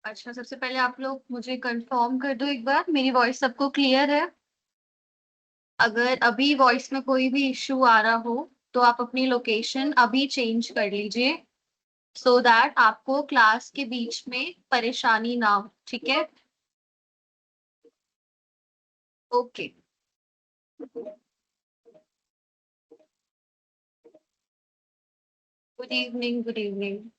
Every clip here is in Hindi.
अच्छा, सबसे पहले आप लोग मुझे कंफर्म कर दो एक बार, मेरी वॉइस सबको क्लियर है? अगर अभी वॉइस में कोई भी इश्यू आ रहा हो तो आप अपनी लोकेशन अभी चेंज कर लीजिए, सो दैट आपको क्लास के बीच में परेशानी ना हो। ठीक है? Okay. Good evening, good evening.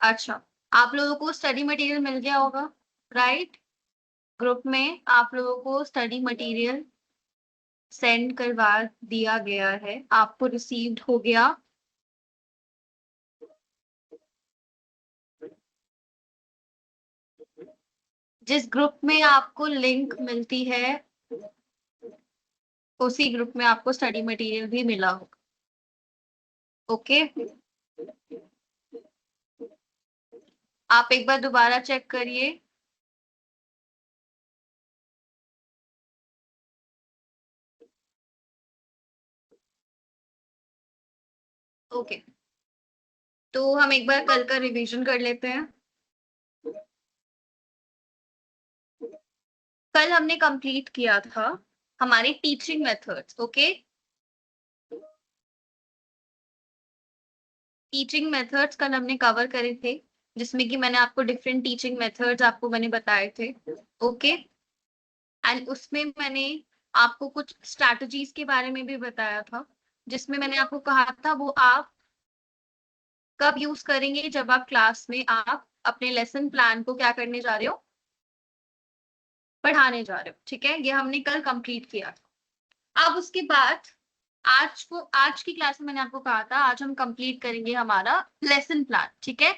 अच्छा, आप लोगों को स्टडी मटेरियल मिल गया होगा, राइट? ग्रुप में आप लोगों को स्टडी मटेरियल सेंड करवा दिया गया है, आपको रिसीव्ड हो गया? जिस ग्रुप में आपको लिंक मिलती है उसी ग्रुप में आपको स्टडी मटेरियल भी मिला होगा। ओके, आप एक बार दोबारा चेक करिए। ओके, तो हम एक बार कल का रिवीजन कर लेते हैं। कल हमने कंप्लीट किया था हमारे teaching methods. Okay, teaching methods कल हमने कवर करे थे, जिसमें कि मैंने आपको डिफरेंट टीचिंग मेथड्स आपको मैंने बताए थे। ओके, एंड उसमें मैंने आपको कुछ स्ट्रैटेजीज के बारे में भी बताया था, जिसमें मैंने आपको कहा था वो आप कब यूज करेंगे, जब आप क्लास में आप अपने लेसन प्लान को क्या करने जा रहे हो, पढ़ाने जा रहे हो। ठीक है, ये हमने कल कंप्लीट किया था। अब उसके बाद आज की क्लास में मैंने आपको कहा था आज हम कंप्लीट करेंगे हमारा लेसन प्लान। ठीक है,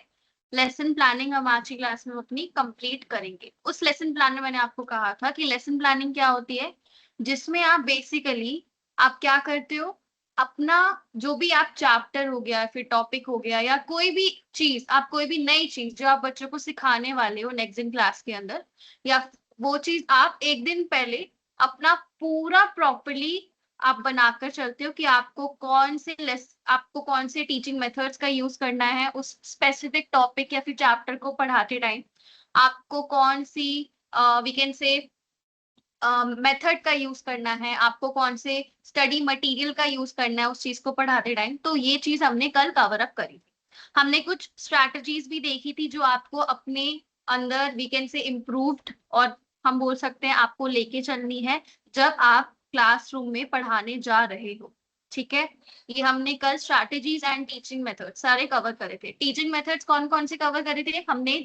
लेसन प्लानिंग हम आज की क्लास में अपनी कंप्लीट करेंगे। उस लेसन प्लान में मैंने आपको कहा था कि लेसन प्लानिंग क्या होती है, जिसमें आप बेसिकली आप क्या करते हो, अपना जो भी आप चैप्टर हो गया, फिर टॉपिक हो गया, या कोई भी चीज, आप कोई भी नई चीज जो आप बच्चों को सिखाने वाले हो नेक्स्ट दिन क्लास के अंदर, या वो चीज आप एक दिन पहले अपना पूरा प्रॉपरली आप बनाकर चलते हो कि आपको कौन से टीचिंग मेथड्स का यूज करना है उस स्पेसिफिक टॉपिक या फिर चैप्टर को पढ़ाते टाइम, आपको कौन सी वी कैन से मेथड का यूज करना है, आपको कौन से स्टडी मटेरियल का यूज करना है उस चीज को पढ़ाते टाइम। तो ये चीज हमने कल कवर अप करी थी। हमने कुछ स्ट्रैटेजीज भी देखी थी जो आपको अपने अंदर वी कैन से इम्प्रूव्ड, और हम बोल सकते हैं आपको लेके चलनी है जब आप क्लासरूम में पढ़ाने जा रहे हो। ठीक है, ये हमने कल स्ट्रैटेजीज एंड टीचिंग मेथड्स सारे कवर करे थे। टीचिंग मेथड्स कौन कौन से कवर करे थे हमने?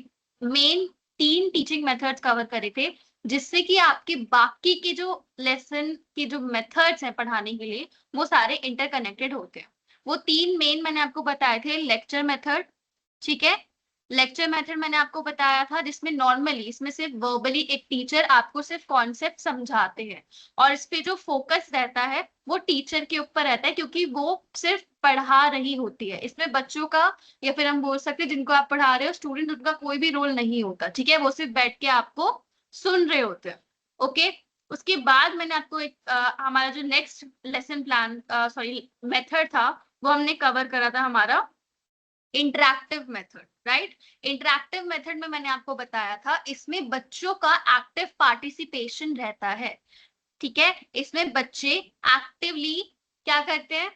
मेन 3 टीचिंग मेथड्स कवर करे थे, जिससे कि आपके बाकी के जो लेसन के जो मेथड्स हैं पढ़ाने के लिए वो सारे इंटरकनेक्टेड होते हैं। वो 3 मेन मैंने आपको बताए थे। लेक्चर मेथड, ठीक है, लेक्चर मेथड मैंने आपको बताया था जिसमें नॉर्मली इसमें सिर्फ वर्बली एक टीचर आपको सिर्फ कॉन्सेप्ट समझाते हैं, और इस पे जो फोकस रहता है वो टीचर के ऊपर रहता है, क्योंकि वो सिर्फ पढ़ा रही होती है। इसमें बच्चों का, या फिर हम बोल सकते हैं जिनको आप पढ़ा रहे हो स्टूडेंट, उनका कोई भी रोल नहीं होता। ठीक है, वो सिर्फ बैठ के आपको सुन रहे होते हैं। ओके, उसके बाद मैंने आपको एक हमारा जो next lesson plan sorry method था वो हमने कवर करा था हमारा interactive method. Right, interactive method में मैंने आपको बताया था इसमें बच्चों का एक्टिव पार्टिसिपेशन रहता है। ठीक है, इसमें बच्चे एक्टिवली क्या करते हैं,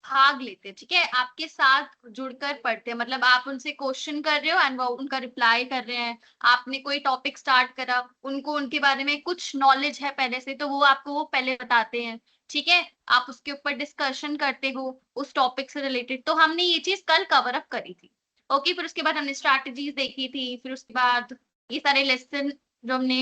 भाग लेते हैं। ठीक है, आपके साथ जुड़कर पढ़ते हैं, मतलब आप उनसे क्वेश्चन कर रहे हो एंड वो उनका रिप्लाई कर रहे हैं। आपने कोई टॉपिक स्टार्ट करा, उनको उनके बारे में कुछ नॉलेज है पहले से तो वो आपको वो पहले बताते हैं। ठीक है, आप उसके ऊपर डिस्कशन करते हो उस टॉपिक से रिलेटेड। तो हमने ये चीज कल कवर अप करी थी। ओके, फिर उसके बाद हमने स्ट्रैटेजीज देखी थी, फिर उसके बाद ये सारे लेसन जो हमने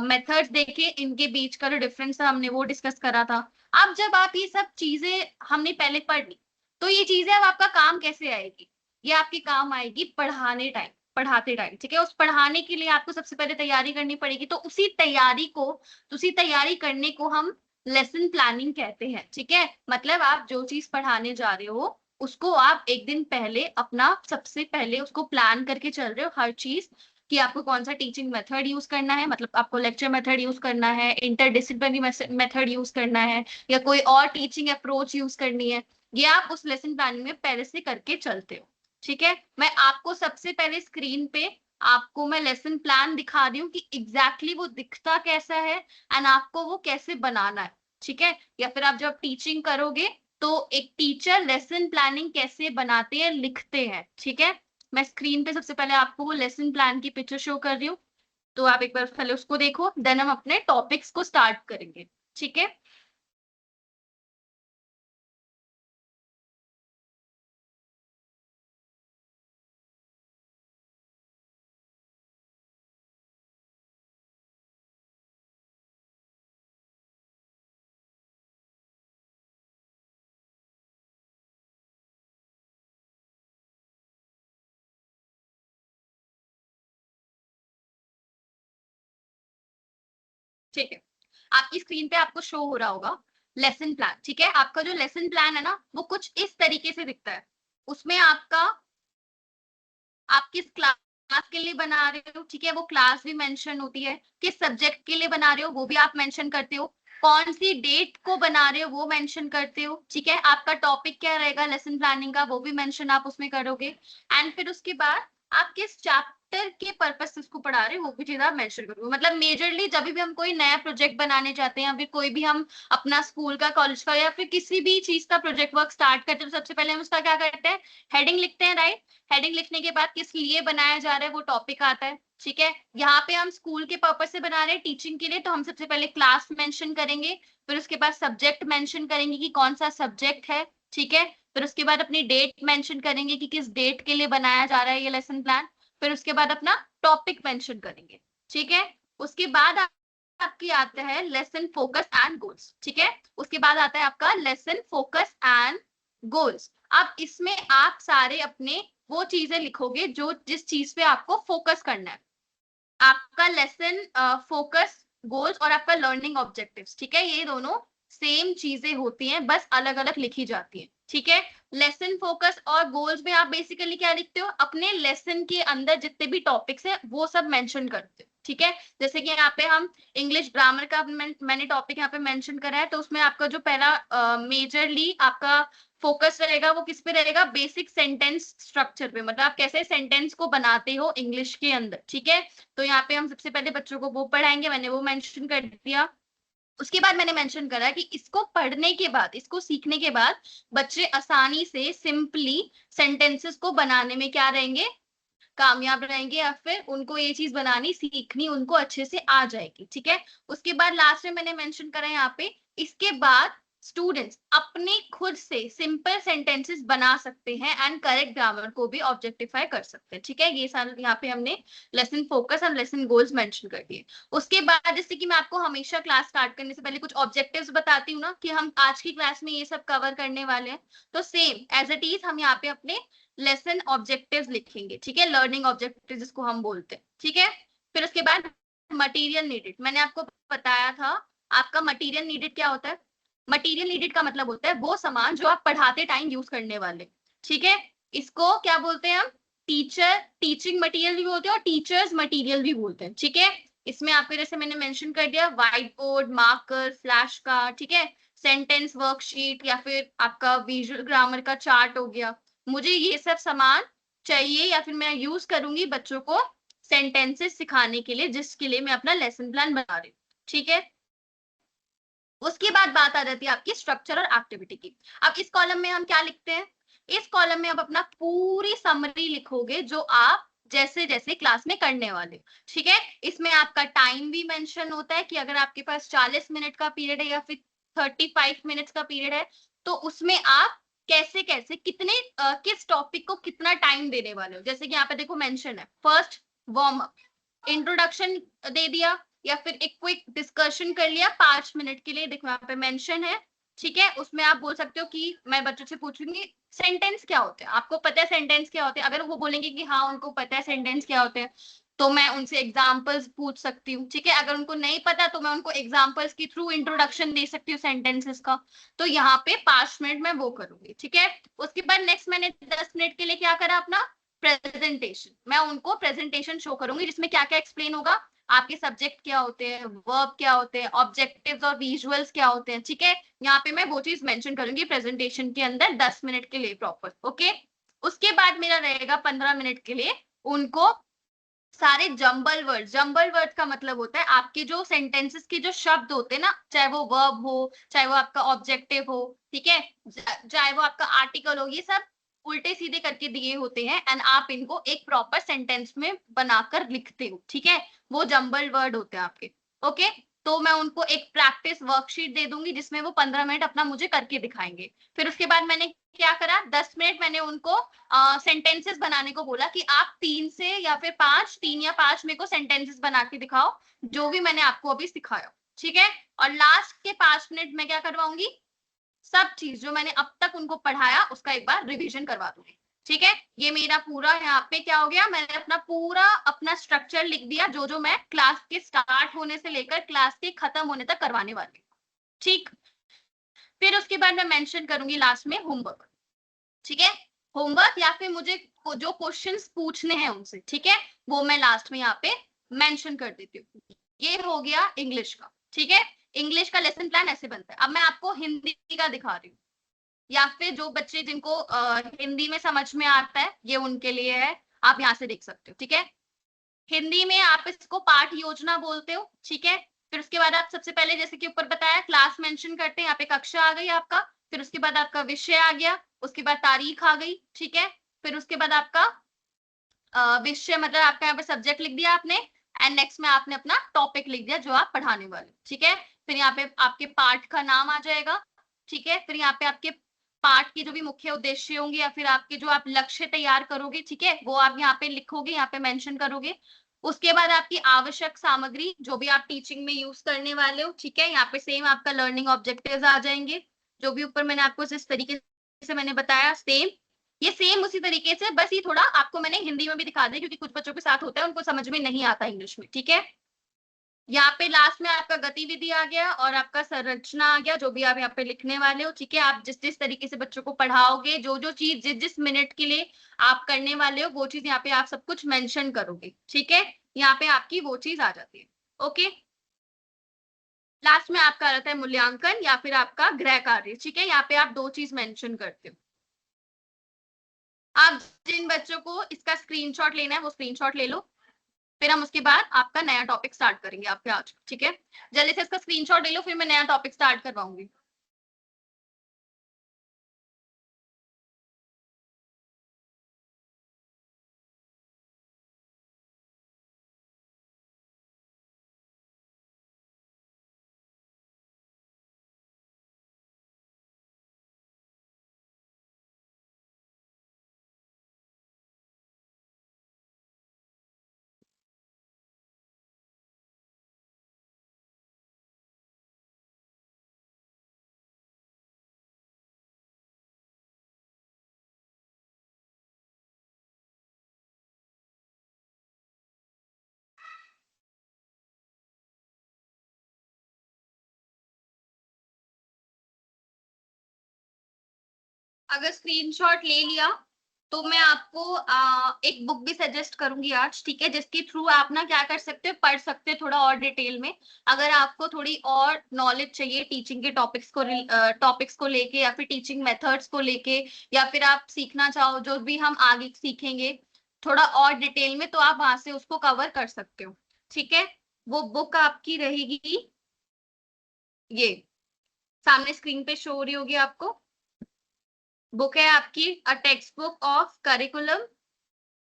मेथड्स देखे इनके बीच का जो डिफरेंस था हमने वो डिस्कस करा था। अब जब आप ये सब चीजें हमने पहले पढ़ ली, तो ये चीजें अब आपका काम कैसे आएगी? ये आपके काम आएगी पढ़ाने टाइम, पढ़ाते टाइम। ठीक है, उस पढ़ाने के लिए आपको सबसे पहले तैयारी करनी पड़ेगी, तो उसी तैयारी करने को हम लेसन प्लानिंग कहते हैं। ठीक है, मतलब आप जो चीज पढ़ाने जा रहे हो उसको आप एक दिन पहले अपना सबसे पहले उसको प्लान करके चल रहे हो हर चीज, कि आपको कौन सा टीचिंग मेथड यूज करना है, मतलब आपको लेक्चर मेथड यूज करना है, इंटरडिसिप्लिनरी मेथड यूज करना है, या कोई और टीचिंग अप्रोच यूज करनी है। ये आप उस लेसन प्लानिंग में पहले से करके चलते हो। ठीक है, मैं आपको सबसे पहले स्क्रीन पे आपको मैं लेसन प्लान दिखा रही हूँ कि एग्जैक्टली वो दिखता कैसा है एंड आपको वो कैसे बनाना है। ठीक है, या फिर आप जब टीचिंग करोगे तो एक टीचर लेसन प्लानिंग कैसे बनाते हैं, लिखते हैं। ठीक है, मैं स्क्रीन पे सबसे पहले आपको वो लेसन प्लान की पिक्चर शो कर रही हूँ, तो आप एक बार पहले उसको देखो, देन हम अपने टॉपिक्स को स्टार्ट करेंगे। ठीक है, ठीक है, आपकी स्क्रीन पे आपको शो हो रहा होगा लेसन प्लान। ठीक है, आपका जो लेसन प्लान है ना वो कुछ इस तरीके से दिखता है। उसमें आपका, आप किस क्लास के लिए बना रहे हो, ठीक है, वो क्लास भी मेंशन होती है, किस सब्जेक्ट के लिए बना रहे हो वो भी आप मेंशन करते हो, कौन सी डेट को बना रहे हो वो मेंशन करते हो। ठीक है, आपका टॉपिक क्या रहेगा लेसन प्लानिंग का वो भी मेंशन आप उसमें करोगे, एंड फिर उसके बाद आप किस चैप्टर के पर्पस से उसको पढ़ा रहे हो वो भी चीज आप मेंशन करोगे। मतलब मेजरली जब भी हम कोई नया प्रोजेक्ट बनाने जाते हैं या फिर कोई भी हम अपना स्कूल का, कॉलेज का या फिर किसी भी चीज का प्रोजेक्ट वर्क स्टार्ट करते हैं तो सबसे पहले हम उसका क्या करते हैं, हेडिंग लिखते हैं, राइट। हेडिंग लिखने के बाद किस लिए बनाया जा रहा है वो टॉपिक आता है। ठीक है, यहाँ पे हम स्कूल के पर्पज से बना रहे हैं टीचिंग के लिए, तो हम सबसे पहले क्लास मेंशन करेंगे, फिर उसके बाद सब्जेक्ट मेंशन करेंगे कि कौन सा सब्जेक्ट है। ठीक है, फिर उसके बाद अपनी डेट मेंशन करेंगे कि किस डेट के लिए बनाया जा रहा है ये लेसन प्लान, फिर उसके बाद अपना टॉपिक मेंशन करेंगे। ठीक है, उसके बाद आपकी आता है लेसन फोकस एंड गोल्स। ठीक है, उसके बाद आता है आपका लेसन फोकस एंड गोल्स। अब इसमें आप सारे अपने वो चीजें लिखोगे जो जिस चीज पे आपको फोकस करना है। आपका लेसन फोकस, गोल्स और आपका लर्निंग ऑब्जेक्टिव्स, ठीक है, ये दोनों सेम चीजें होती हैं, बस अलग अलग लिखी जाती हैं। ठीक है, लेसन फोकस और गोल्स में आप बेसिकली क्या लिखते हो, अपने लेसन के अंदर जितने भी टॉपिक्स हैं वो सब मेंशन करते हो। ठीक है, जैसे कि यहाँ पे हम इंग्लिश ग्रामर का मैंने टॉपिक यहाँ पे मेंशन करा है, तो उसमें आपका जो पहला मेजरली आपका फोकस रहेगा वो किस पे रहेगा, बेसिक सेंटेंस स्ट्रक्चर पे, मतलब आप कैसे सेंटेंस को बनाते हो इंग्लिश के अंदर। ठीक है, तो यहाँ पे हम सबसे पहले बच्चों को वो पढ़ाएंगे, मैंने वो मेंशन कर दिया। उसके बाद मैंने मेंशन करा कि इसको पढ़ने के बाद, इसको सीखने के बाद बच्चे आसानी से सिंपली सेंटेंसेस को बनाने में क्या रहेंगे, कामयाब रहेंगे, या फिर उनको ये चीज बनानी सीखनी उनको अच्छे से आ जाएगी। ठीक है, उसके बाद लास्ट में मैंने मेंशन करा यहाँ पे, इसके बाद स्टूडेंट्स अपने खुद से सिंपल सेंटेंसेस बना सकते हैं एंड करेक्ट ग्रामर को भी ऑब्जेक्टिफाई कर सकते हैं। ठीक है, ये सारे यहाँ पे हमने लेसन फोकस और लेसन गोल्स मेंशन कर दिए। उसके बाद जैसे कि मैं आपको हमेशा क्लास स्टार्ट करने से पहले कुछ ऑब्जेक्टिव्स बताती हूँ ना कि हम आज की क्लास में ये सब कवर करने वाले हैं, तो सेम एज इट इज हम यहाँ पे अपने लेसन ऑब्जेक्टिव्स लिखेंगे। ठीक है, लर्निंग ऑब्जेक्टिव जिसको हम बोलते हैं। ठीक है, फिर उसके बाद मटेरियल नीडेड, मैंने आपको बताया था आपका मटेरियल नीडेड क्या होता है। मटेरियल नीडेड का मतलब होता है वो सामान जो आप पढ़ाते टाइम यूज करने वाले। ठीक है, इसको क्या बोलते हैं हम, टीचर टीचिंग मटेरियल भी बोलते हैं और टीचर्स मटेरियल भी बोलते हैं। ठीक है, इसमें आपके जैसे मैंने मेंशन कर दिया white board, marker, flash card, ठीक है, सेंटेंस वर्कशीट या फिर आपका विजुअल ग्रामर का चार्ट हो गया। मुझे ये सब सामान चाहिए या फिर मैं यूज करूंगी बच्चों को सेंटेंसेस सिखाने के लिए, जिसके लिए मैं अपना लेसन प्लान बना रही हूँ। ठीक है, उसके बाद बात आ जाती है आपकी स्ट्रक्चर और एक्टिविटी की। अब इस कॉलम में हम क्या लिखते हैं, इस कॉलम में आप अपना पूरी समरी लिखोगे जो आप जैसे जैसे क्लास में करने वाले। ठीक है, इसमें आपका टाइम भी मेंशन होता है कि अगर आपके पास 40 मिनट का पीरियड है या फिर 35 मिनट्स का पीरियड है, तो उसमें आप कैसे कैसे कितने किस टॉपिक को कितना टाइम देने वाले हो। जैसे कि यहाँ पे देखो मेंशन है, फर्स्ट वार्म अप, इंट्रोडक्शन दे दिया, या फिर एक क्विक डिस्कशन कर लिया 5 मिनट के लिए, देखो यहाँ पे मेंशन है। ठीक है, उसमें आप बोल सकते हो कि मैं बच्चों से पूछूंगी सेंटेंस क्या होते हैं, आपको पता है सेंटेंस क्या होते हैं, अगर वो बोलेंगे कि हाँ उनको पता है सेंटेंस क्या होते हैं, तो मैं उनसे एग्जाम्पल्स पूछ सकती हूँ। ठीक है, अगर उनको नहीं पता तो मैं उनको एग्जाम्पल्स के थ्रू इंट्रोडक्शन दे सकती हूँ सेंटेंसेस का। तो यहाँ पे 5 मिनट में वो करूंगी। ठीक है, उसके बाद नेक्स्ट मैंने 10 मिनट के लिए क्या करा, अपना प्रेजेंटेशन, मैं उनको प्रेजेंटेशन शो करूंगी जिसमें क्या क्या एक्सप्लेन होगा, आपके सब्जेक्ट क्या होते हैं, वर्ब क्या होते हैं, ऑब्जेक्टिव्स और विजुअल्स क्या होते हैं। ठीक है, यहाँ पे मैं वो चीज मेंशन करूंगी प्रेजेंटेशन के अंदर 10 मिनट के लिए प्रॉपर। ओके, उसके बाद मेरा रहेगा 15 मिनट के लिए उनको सारे जंबल वर्ड का मतलब होता है आपके जो सेंटेंसेस के जो शब्द होते हैं ना, चाहे वो वर्ब हो, चाहे वो आपका ऑब्जेक्टिव हो, ठीक है, चाहे वो आपका आर्टिकल हो, ये सब उल्टे सीधे करके दिए होते हैं एंड आप इनको एक प्रॉपर सेंटेंस में बनाकर लिखते हो, ठीक है, वो जंबल वर्ड होते हैं आपके। ओके, तो मैं उनको एक प्रैक्टिस वर्कशीट दे दूंगी जिसमें वो 15 मिनट अपना मुझे करके दिखाएंगे। फिर उसके बाद मैंने क्या करा, 10 मिनट मैंने उनको सेंटेंसेस बनाने को बोला कि आप 3 या 5 मेरे को सेंटेंसेस बना के दिखाओ, जो भी मैंने आपको अभी सिखाया, ठीक है। और लास्ट के 5 मिनट में क्या करवाऊंगी, सब चीज जो मैंने अब तक उनको पढ़ाया उसका एक बार रिवीजन करवा दूंगी, ठीक है। ये मेरा पूरा यहाँ पे क्या हो गया, मैंने अपना स्ट्रक्चर लिख दिया, जो जो मैं क्लास के स्टार्ट होने से लेकर क्लास के खत्म होने तक करवाने वाली हूँ, ठीक। फिर उसके बाद मैं मेंशन करूंगी लास्ट में होमवर्क, ठीक है, होमवर्क या फिर मुझे जो क्वेश्चंस पूछने हैं उनसे, ठीक है, वो मैं लास्ट में यहाँ पे मेंशन कर देती हूँ। ये हो गया इंग्लिश का, ठीक है। इंग्लिश का लेसन प्लान ऐसे बनता है। अब मैं आपको हिंदी का दिखा रही हूँ, या फिर जो बच्चे जिनको हिंदी में समझ में आता है ये उनके लिए है, आप यहाँ से देख सकते हो, ठीक है। हिंदी में आप इसको पाठ योजना बोलते हो, ठीक है। फिर उसके बाद आप सबसे पहले जैसे कि ऊपर बताया क्लास मेंशन करते हैं, यहाँ पे कक्षा आ गई आपका, फिर उसके बाद आपका विषय आ गया, उसके बाद तारीख आ गई, ठीक है। फिर उसके बाद आपका विषय मतलब आपका यहाँ पे सब्जेक्ट लिख दिया आपने, एंड नेक्स्ट में आपने अपना टॉपिक लिख दिया जो आप पढ़ाने वाले, ठीक है। फिर यहाँ पे आपके पाठ का नाम आ जाएगा, ठीक है। फिर यहाँ पे आपके पाठ के जो भी मुख्य उद्देश्य होंगे या फिर आपके जो आप लक्ष्य तैयार करोगे, ठीक है, वो आप यहाँ पे लिखोगे, यहाँ पे मेंशन करोगे। उसके बाद आपकी आवश्यक सामग्री जो भी आप टीचिंग में यूज करने वाले हो, ठीक है, यहाँ पे सेम आपका लर्निंग ऑब्जेक्टिव्स आ जाएंगे, जो भी ऊपर मैंने आपको जिस तरीके से मैंने बताया सेम, ये सेम उसी तरीके से, बस ये थोड़ा आपको मैंने हिंदी में भी दिखा दिया क्योंकि कुछ बच्चों के साथ होता है उनको समझ में नहीं आता इंग्लिश में, ठीक है। यहाँ पे लास्ट में आपका गतिविधि आ गया और आपका संरचना आ गया, जो भी आप यहाँ पे लिखने वाले हो, ठीक है। आप जिस जिस तरीके से बच्चों को पढ़ाओगे, जो जो चीज जिस जिस मिनट के लिए आप करने वाले हो, वो चीज यहाँ पे आप सब कुछ मेंशन करोगे, ठीक है। यहाँ पे आपकी वो चीज आ जाती है। ओके, लास्ट में आपका रहता है मूल्यांकन या फिर आपका गृह कार्य, ठीक है। यहाँ पे आप दो चीज मेंशन करते हो। आप जिन बच्चों को इसका स्क्रीनशॉट लेना है वो स्क्रीनशॉट ले लो, फिर हम उसके बाद आपका नया टॉपिक स्टार्ट करेंगे आपके आज, ठीक है। जल्दी से इसका स्क्रीनशॉट ले लो, फिर मैं नया टॉपिक स्टार्ट करवाऊंगी। अगर स्क्रीनशॉट ले लिया तो मैं आपको एक बुक भी सजेस्ट करूंगी आज, ठीक है, जिसके थ्रू आप ना क्या कर सकते हो, पढ़ सकते हो थोड़ा और डिटेल में। अगर आपको थोड़ी और नॉलेज चाहिए टीचिंग के टॉपिक्स को लेके या फिर टीचिंग मेथड्स को लेके, या फिर आप सीखना चाहो जो भी हम आगे सीखेंगे थोड़ा और डिटेल में, तो आप वहां से उसको कवर कर सकते हो, ठीक है। वो बुक आपकी रहेगी, ये सामने स्क्रीन पे शो हो रही होगी आपको। बुक है आपकी a text book of curriculum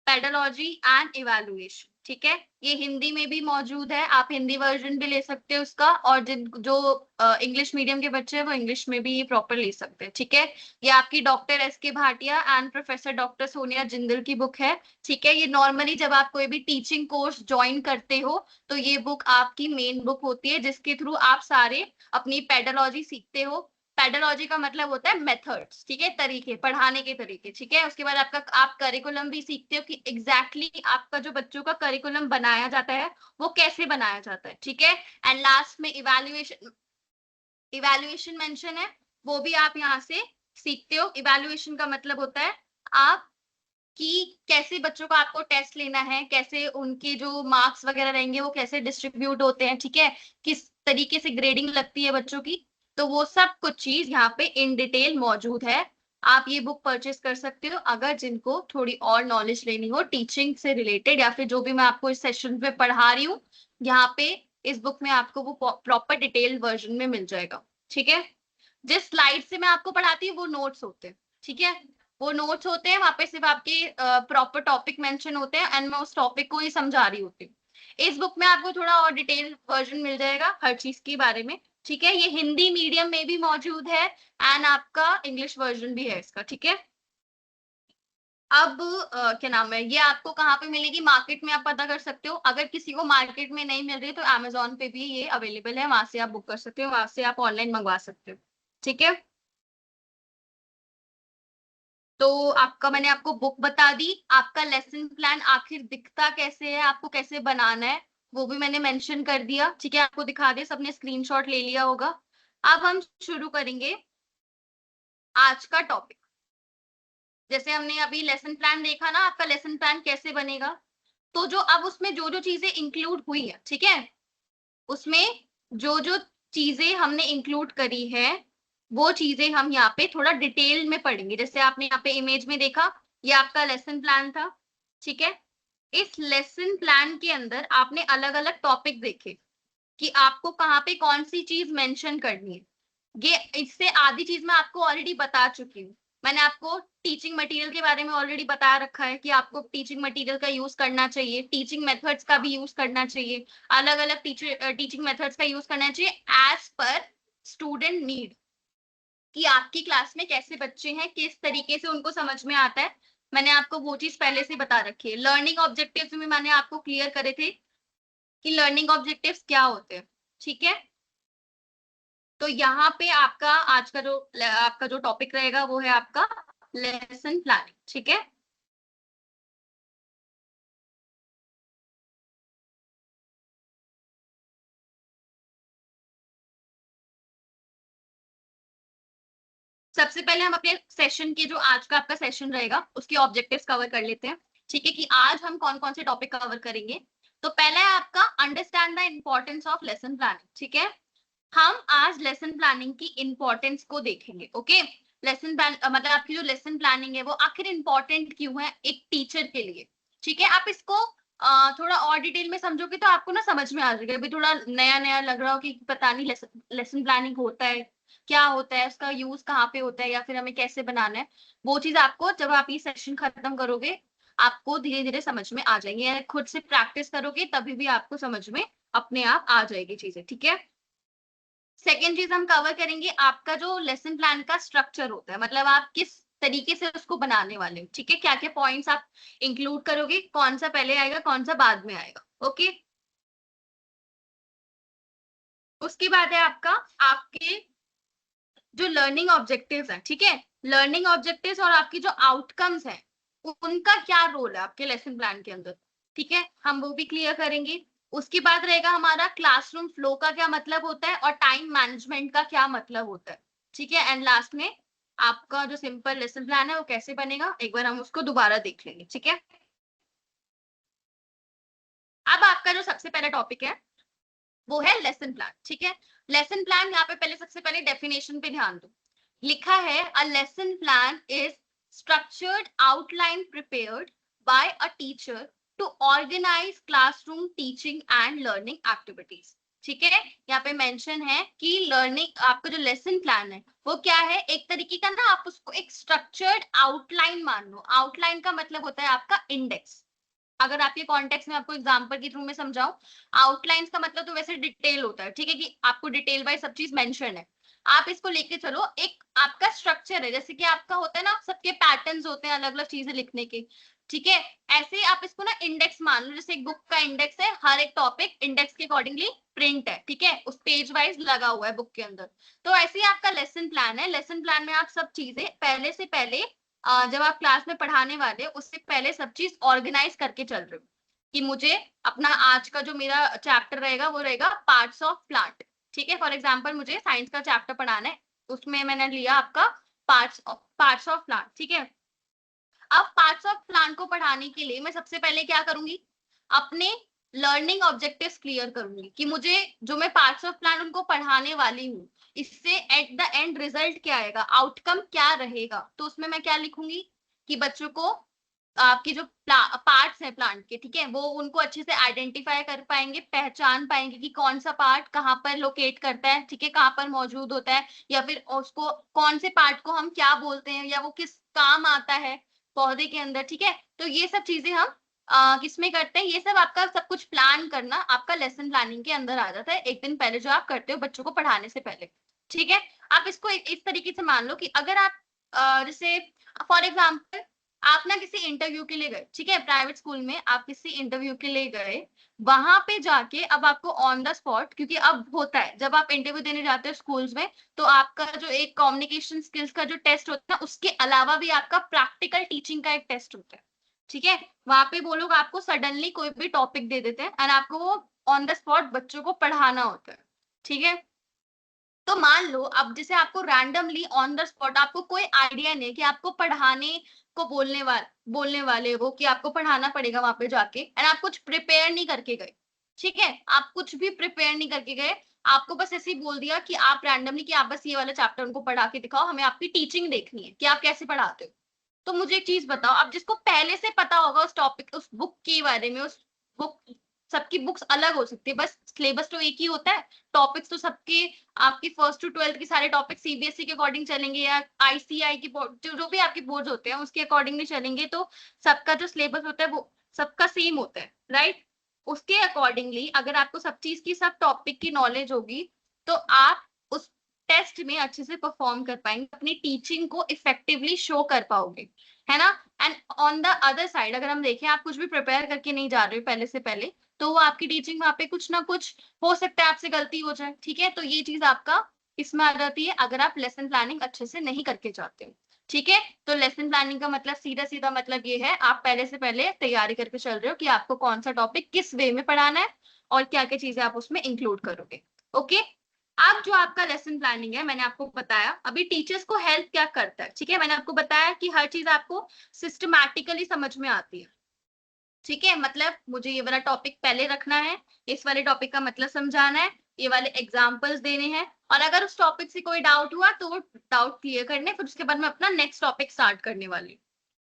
pedology and evaluation, ठीक है। ये हिंदी में भी मौजूद है, आप हिंदी वर्जन भी ले सकते हो उसका, और जिन जो इंग्लिश मीडियम के बच्चे हैं वो इंग्लिश में भी ये प्रॉपर ले सकते हैं, ठीक है। ये आपकी डॉक्टर एस के Bhatia and professor doctor Sonia Jindal की बुक है, ठीक है। ये नॉर्मली जब आप कोई भी टीचिंग कोर्स ज्वाइन करते हो तो ये बुक आपकी मेन बुक होती है, जिसके थ्रू आप सारे अपनी पेडोलॉजी सीखते हो। पेडोलॉजी का मतलब होता है मेथड्स, ठीक है, तरीके, पढ़ाने के तरीके, ठीक है। उसके बाद आप करिकुलम भी सीखते हो कि एग्जैक्टली आपका जो बच्चों का करिकुलम बनाया जाता है वो कैसे बनाया जाता है, ठीक है। एंड लास्ट में इवैल्यूएशन मेंशन है, वो भी आप यहाँ से सीखते हो। इवैल्यूएशन का मतलब होता है आप कि कैसे बच्चों का आपको टेस्ट लेना है, कैसे उनके जो मार्क्स वगैरह रहेंगे वो कैसे डिस्ट्रीब्यूट होते हैं, ठीक है, किस तरीके से ग्रेडिंग लगती है बच्चों की, तो वो सब कुछ चीज यहाँ पे इन डिटेल मौजूद है। आप ये बुक परचेस कर सकते हो अगर जिनको थोड़ी और नॉलेज लेनी हो टीचिंग से रिलेटेड, या फिर जो भी मैं आपको इस सेशन में पढ़ा रही हूँ यहाँ पे इस बुक में आपको वो प्रॉपर डिटेल वर्जन में मिल जाएगा। ठीक है, जिस स्लाइड से मैं आपको पढ़ाती हूँ वो नोट्स होते हैं। ठीक है, वो नोट्स होते हैं, वहां पे सिर्फ आपके प्रॉपर टॉपिक मेंशन होते हैं एंड मैं उस टॉपिक को ही समझा रही होती हूँ। इस बुक में आपको थोड़ा और डिटेल वर्जन मिल जाएगा हर चीज के बारे में। ठीक है, ये हिंदी मीडियम में भी मौजूद है एंड आपका इंग्लिश वर्जन भी है इसका। ठीक है, अब क्या नाम है, ये आपको कहाँ पे मिलेगी, मार्केट में आप पता कर सकते हो। अगर किसी को मार्केट में नहीं मिल रही तो अमेजोन पे भी ये अवेलेबल है, वहां से आप बुक कर सकते हो, वहां से आप ऑनलाइन मंगवा सकते हो। ठीक है, तो आपका मैंने आपको बुक बता दी, आपका लेसन प्लान आखिर दिखता कैसे है, आपको कैसे बनाना है वो भी मैंने मेंशन कर दिया। ठीक है, आपको दिखा दिया, सबने स्क्रीनशॉट ले लिया होगा। अब हम शुरू करेंगे आज का टॉपिक। जैसे हमने अभी लेसन प्लान देखा ना, आपका लेसन प्लान कैसे बनेगा, तो जो अब उसमें जो जो चीजें इंक्लूड हुई है, ठीक है, उसमें जो जो चीजें हमने इंक्लूड करी है वो चीजें हम यहाँ पे थोड़ा डिटेल में पढ़ेंगे। जैसे आपने यहाँ पे इमेज में देखा, ये आपका लेसन प्लान था। ठीक है, इस लेसन प्लान के अंदर आपने अलग अलग टॉपिक देखे कि आपको कहाँ पे कौन सी चीज मेंशन करनी है। ये इससे आधी चीज मैं आपको ऑलरेडी बता चुकी हूँ। मैंने आपको टीचिंग मटेरियल के बारे में ऑलरेडी बता रखा है कि आपको टीचिंग मटेरियल का यूज करना चाहिए, टीचिंग मेथड्स का भी यूज करना चाहिए, अलग अलग टीचिंग मेथड्स का यूज करना चाहिए एज पर स्टूडेंट नीड, कि आपकी क्लास में कैसे बच्चे हैं, किस तरीके से उनको समझ में आता है। मैंने आपको वो चीज पहले से बता रखी है। लर्निंग ऑब्जेक्टिव्स में मैंने आपको क्लियर करे थे कि लर्निंग ऑब्जेक्टिव्स क्या होते हैं। ठीक है, तो यहाँ पे आपका आज का जो टॉपिक रहेगा वो है आपका लेसन प्लानिंग। ठीक है, सबसे पहले हम अपने सेशन के जो आज का आपका सेशन रहेगा उसके ऑब्जेक्टिव्स कवर कर लेते हैं। ठीक है, कि आज हम कौन कौन से टॉपिक कवर करेंगे। तो पहला है आपका understand the importance of lesson planning. ठीक है, हम आज लेसन प्लानिंग की इंपॉर्टेंस को देखेंगे। ओके, लेसन प्लान मतलब आपकी जो लेसन प्लानिंग है वो आखिर इंपॉर्टेंट क्यों है एक टीचर के लिए। ठीक है, आप इसको थोड़ा और डिटेल में समझोगे तो आपको ना समझ में आ जाएगा। अभी थोड़ा नया नया लग रहा हो कि पता नहीं लेसन प्लानिंग होता है क्या, होता है उसका यूज कहाँ पे होता है, या फिर हमें कैसे बनाना है, वो चीज आपको जब आप ये सेशन खत्म करोगे आपको धीरे धीरे समझ में आ जाएंगे। खुद से प्रैक्टिस करोगे तभी भी आपको समझ में अपने आप आ जाएगी चीजें। ठीक है, सेकेंड चीज हम कवर करेंगे आपका जो लेसन प्लान का स्ट्रक्चर होता है, मतलब आप किस तरीके से उसको बनाने वाले हो। ठीक है, क्या क्या पॉइंट्स आप इंक्लूड करोगे, कौन सा पहले आएगा कौन सा बाद में आएगा। ओके, उसके बाद है आपका आपके जो लर्निंग ऑब्जेक्टिव्स हैं। ठीक है, लर्निंग ऑब्जेक्टिव्स और आपकी जो आउटकम्स हैं उनका क्या रोल है आपके लेसन प्लान के अंदर। ठीक है, हम वो भी क्लियर करेंगे। उसके बाद रहेगा हमारा क्लासरूम फ्लो का क्या मतलब होता है और टाइम मैनेजमेंट का क्या मतलब होता है। ठीक है, एंड लास्ट में आपका जो सिंपल लेसन प्लान है वो कैसे बनेगा एक बार हम उसको दोबारा देख लेंगे। ठीक है, अब आपका जो सबसे पहला टॉपिक है वो है लेसन प्लान। ठीक है, लेसन प्लान यहाँ पे पहले सबसे पहले डेफिनेशन पे ध्यान दो। लिखा है a lesson plan is structured outline prepared by a teacher to organise classroom teaching and learning activities. ठीक है, यहाँ पे मेंशन है कि लर्निंग आपका जो लेसन प्लान है वो क्या है, एक तरीके का ना आप उसको एक स्ट्रक्चर्ड आउटलाइन मान लो। आउटलाइन का मतलब होता है आपका इंडेक्स। अगर आपके कॉन्टेक्स्ट में आपको एग्जांपल के थ्रू में समझाऊं, आउटलाइंस का मतलब तो वैसे डिटेल होता है। ठीक है, कि आपको डिटेल वाइज सब चीज मेंशन है। आप इसको लेके चलो एक आपका स्ट्रक्चर है, जैसे कि आपका होता है ना सबके पैटर्न्स होते हैं अलग अलग चीजें लिखने के। ठीक है, ऐसे ही आप इसको ना इंडेक्स मान लो, जैसे एक बुक का इंडेक्स है, हर एक टॉपिक इंडेक्स के अकॉर्डिंगली प्रिंट है। ठीक है, उस पेज वाइज लगा हुआ है बुक के अंदर। तो ऐसे ही आपका लेसन प्लान है। लेसन प्लान में आप सब चीजें पहले से पहले जब आप क्लास में पढ़ाने वाले उससे पहले सब चीज ऑर्गेनाइज करके चल रहे हो कि मुझे अपना आज का जो मेरा चैप्टर रहेगा वो रहेगा पार्ट्स ऑफ प्लांट। ठीक है, फॉर एग्जांपल मुझे साइंस का चैप्टर पढ़ाना है, उसमें मैंने लिया आपका पार्ट्स ऑफ प्लांट। ठीक है, अब पार्ट्स ऑफ प्लांट को पढ़ाने के लिए मैं सबसे पहले क्या करूंगी, अपने लर्निंग ऑब्जेक्टिव्स क्लियर करूंगी कि मुझे जो मैं पार्ट्स ऑफ प्लान उनको पढ़ाने वाली हूँ, इससे एट द एंड रिजल्ट क्या आएगा, आउटकम क्या रहेगा। तो उसमें मैं क्या लिखूंगी कि बच्चों को आपके जो पार्ट्स हैं प्लांट के, ठीक है, वो उनको अच्छे से आइडेंटिफाई कर पाएंगे, पहचान पाएंगे कि कौन सा पार्ट कहाँ पर लोकेट करता है, ठीक है, कहाँ पर मौजूद होता है, या फिर उसको कौन से पार्ट को हम क्या बोलते हैं, या वो किस काम आता है पौधे के अंदर, ठीक है। तो ये सब चीजें हम किसमें करते हैं, ये सब आपका सब कुछ प्लान करना आपका लेसन प्लानिंग के अंदर आ जाता है, एक दिन पहले जो आप करते हो बच्चों को पढ़ाने से पहले, ठीक है। आप इसको इस तरीके से मान लो कि अगर आप जैसे फॉर एग्जाम्पल आप ना किसी इंटरव्यू के लिए गए, ठीक है, प्राइवेट स्कूल में आप किसी इंटरव्यू के लिए गए, वहां पे जाके अब आपको ऑन द स्पॉट, क्योंकि अब होता है जब आप इंटरव्यू देने जाते हो स्कूल्स में, तो आपका जो एक कम्युनिकेशन स्किल्स का जो टेस्ट होता है, उसके अलावा भी आपका प्रैक्टिकल टीचिंग का एक टेस्ट होता है, ठीक है। वहां पे वो लोग आपको सडनली कोई भी टॉपिक दे देते हैं एंड आपको वो ऑन द स्पॉट बच्चों को पढ़ाना होता है, ठीक है। तो मान लो अब जैसे आपको रैंडमली ऑन द स्पॉट आपको कोई आइडिया नहीं है कि आपको पढ़ाने को बोलने वाले वो कि आपको पढ़ाना पड़ेगा वहां पे जाके, एंड आप कुछ प्रिपेयर नहीं करके गए, ठीक है, आप कुछ भी प्रिपेयर नहीं करके गए, आपको बस ऐसे ही बोल दिया कि आप रैंडमली कि आप बस ये वाला चैप्टर उनको पढ़ा के दिखाओ, हमें आपकी टीचिंग देखनी है कि आप कैसे पढ़ाते हो। तो मुझे एक चीज बताओ, अब जिसको पहले से पता होगा उस टॉपिक उस बुक के बारे में, उस बुक, सबकी बुक्स अलग हो सकती है, बस सिलेबस तो एक ही होता है, टॉपिक्स तो सबके आपकी फर्स्ट टू ट्वेल्थ के सारे टॉपिक सीबीएसई के अकॉर्डिंग चलेंगे, या आईसीआई की बोर्ड जो भी आपके बोर्ड होते हैं उसके अकॉर्डिंग नहीं चलेंगे, तो सबका जो सिलेबस होता है वो सबका सेम होता है, राइट। उसके अकॉर्डिंगली अगर आपको सब चीज की सब टॉपिक की नॉलेज होगी, तो आप उस टेस्ट में अच्छे से परफॉर्म कर पाएंगे, अपनी टीचिंग को इफेक्टिवली शो कर पाओगे, है ना। And on the other side अगर हम देखें आप कुछ भी प्रिपेयर करके नहीं जा रहे हो पहले से पहले, तो वो आपकी टीचिंग वहां पे कुछ ना कुछ हो सकता है आपसे गलती हो जाए, ठीक है। तो ये चीज आपका इसमें आ जाती है अगर आप लेसन प्लानिंग अच्छे से नहीं करके जाते हो, ठीक है। तो लेसन प्लानिंग का मतलब सीधा सीधा मतलब ये है, आप पहले से पहले तैयारी करके चल रहे हो कि आपको कौन सा टॉपिक किस वे में पढ़ाना है और क्या क्या चीजें आप उसमें इंक्लूड करोगे, ओके। अब जो आपका लेसन प्लानिंग है मैंने आपको बताया, अभी टीचर्स को हेल्प क्या करता है, ठीक है, मैंने आपको बताया कि हर चीज आपको सिस्टमैटिकली समझ में आती है, ठीक है। मतलब मुझे ये वाला टॉपिक पहले रखना है, इस वाले टॉपिक का मतलब समझाना है, ये वाले एग्जाम्पल्स देने हैं, और अगर उस टॉपिक से कोई डाउट हुआ तो वो डाउट क्लियर करने, फिर उसके बाद मैं अपना नेक्स्ट टॉपिक स्टार्ट करने वाली हूँ,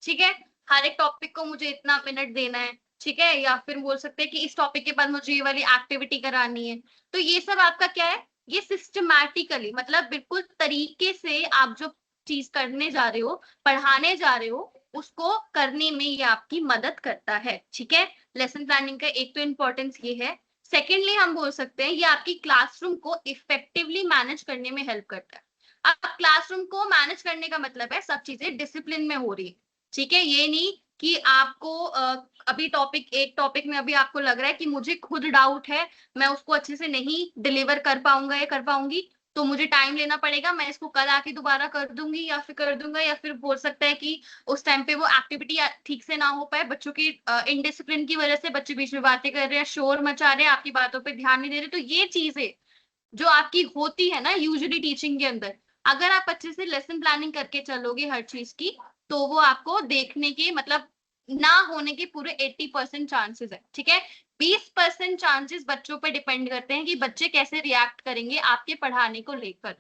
ठीक है। हर एक टॉपिक को मुझे इतना मिनट देना है, ठीक है, या फिर बोल सकते हैं कि इस टॉपिक के बाद मुझे ये वाली एक्टिविटी करानी है। तो ये सब आपका क्या है, ये सिस्टमैटिकली मतलब बिल्कुल तरीके से आप जो चीज करने जा रहे हो, पढ़ाने जा रहे हो, उसको करने में ये आपकी मदद करता है, ठीक है। लेसन प्लानिंग का एक तो इंपॉर्टेंस ये है। सेकेंडली हम बोल सकते हैं ये आपकी क्लासरूम को इफेक्टिवली मैनेज करने में हेल्प करता है। अब क्लासरूम को मैनेज करने का मतलब है सब चीजें डिसिप्लिन में हो रही है, ठीक है। ये नहीं कि आपको अभी एक टॉपिक में अभी आपको लग रहा है कि मुझे खुद डाउट है, मैं उसको अच्छे से नहीं डिलीवर कर पाऊंगा या कर पाऊंगी, तो मुझे टाइम लेना पड़ेगा, मैं इसको कल आके दोबारा कर दूंगी या फिर कर दूंगा, या फिर बोल सकता है कि उस टाइम पे वो एक्टिविटी ठीक से ना हो पाए, बच्चों की इनडिसिप्लिन की वजह से बच्चे बीच में बातें कर रहे हैं, शोर मचा रहे हैं, आपकी बातों पे ध्यान नहीं दे रहे। तो ये चीजें जो आपकी होती है ना यूजुअली टीचिंग के अंदर, अगर आप अच्छे से लेसन प्लानिंग करके चलोगे हर चीज की, तो वो आपको देखने के मतलब ना होने के पूरे 80% चांसेस है, ठीक है। 20% चांसेस बच्चों पे डिपेंड करते हैं कि बच्चे कैसे रिएक्ट करेंगे आपके पढ़ाने को लेकर,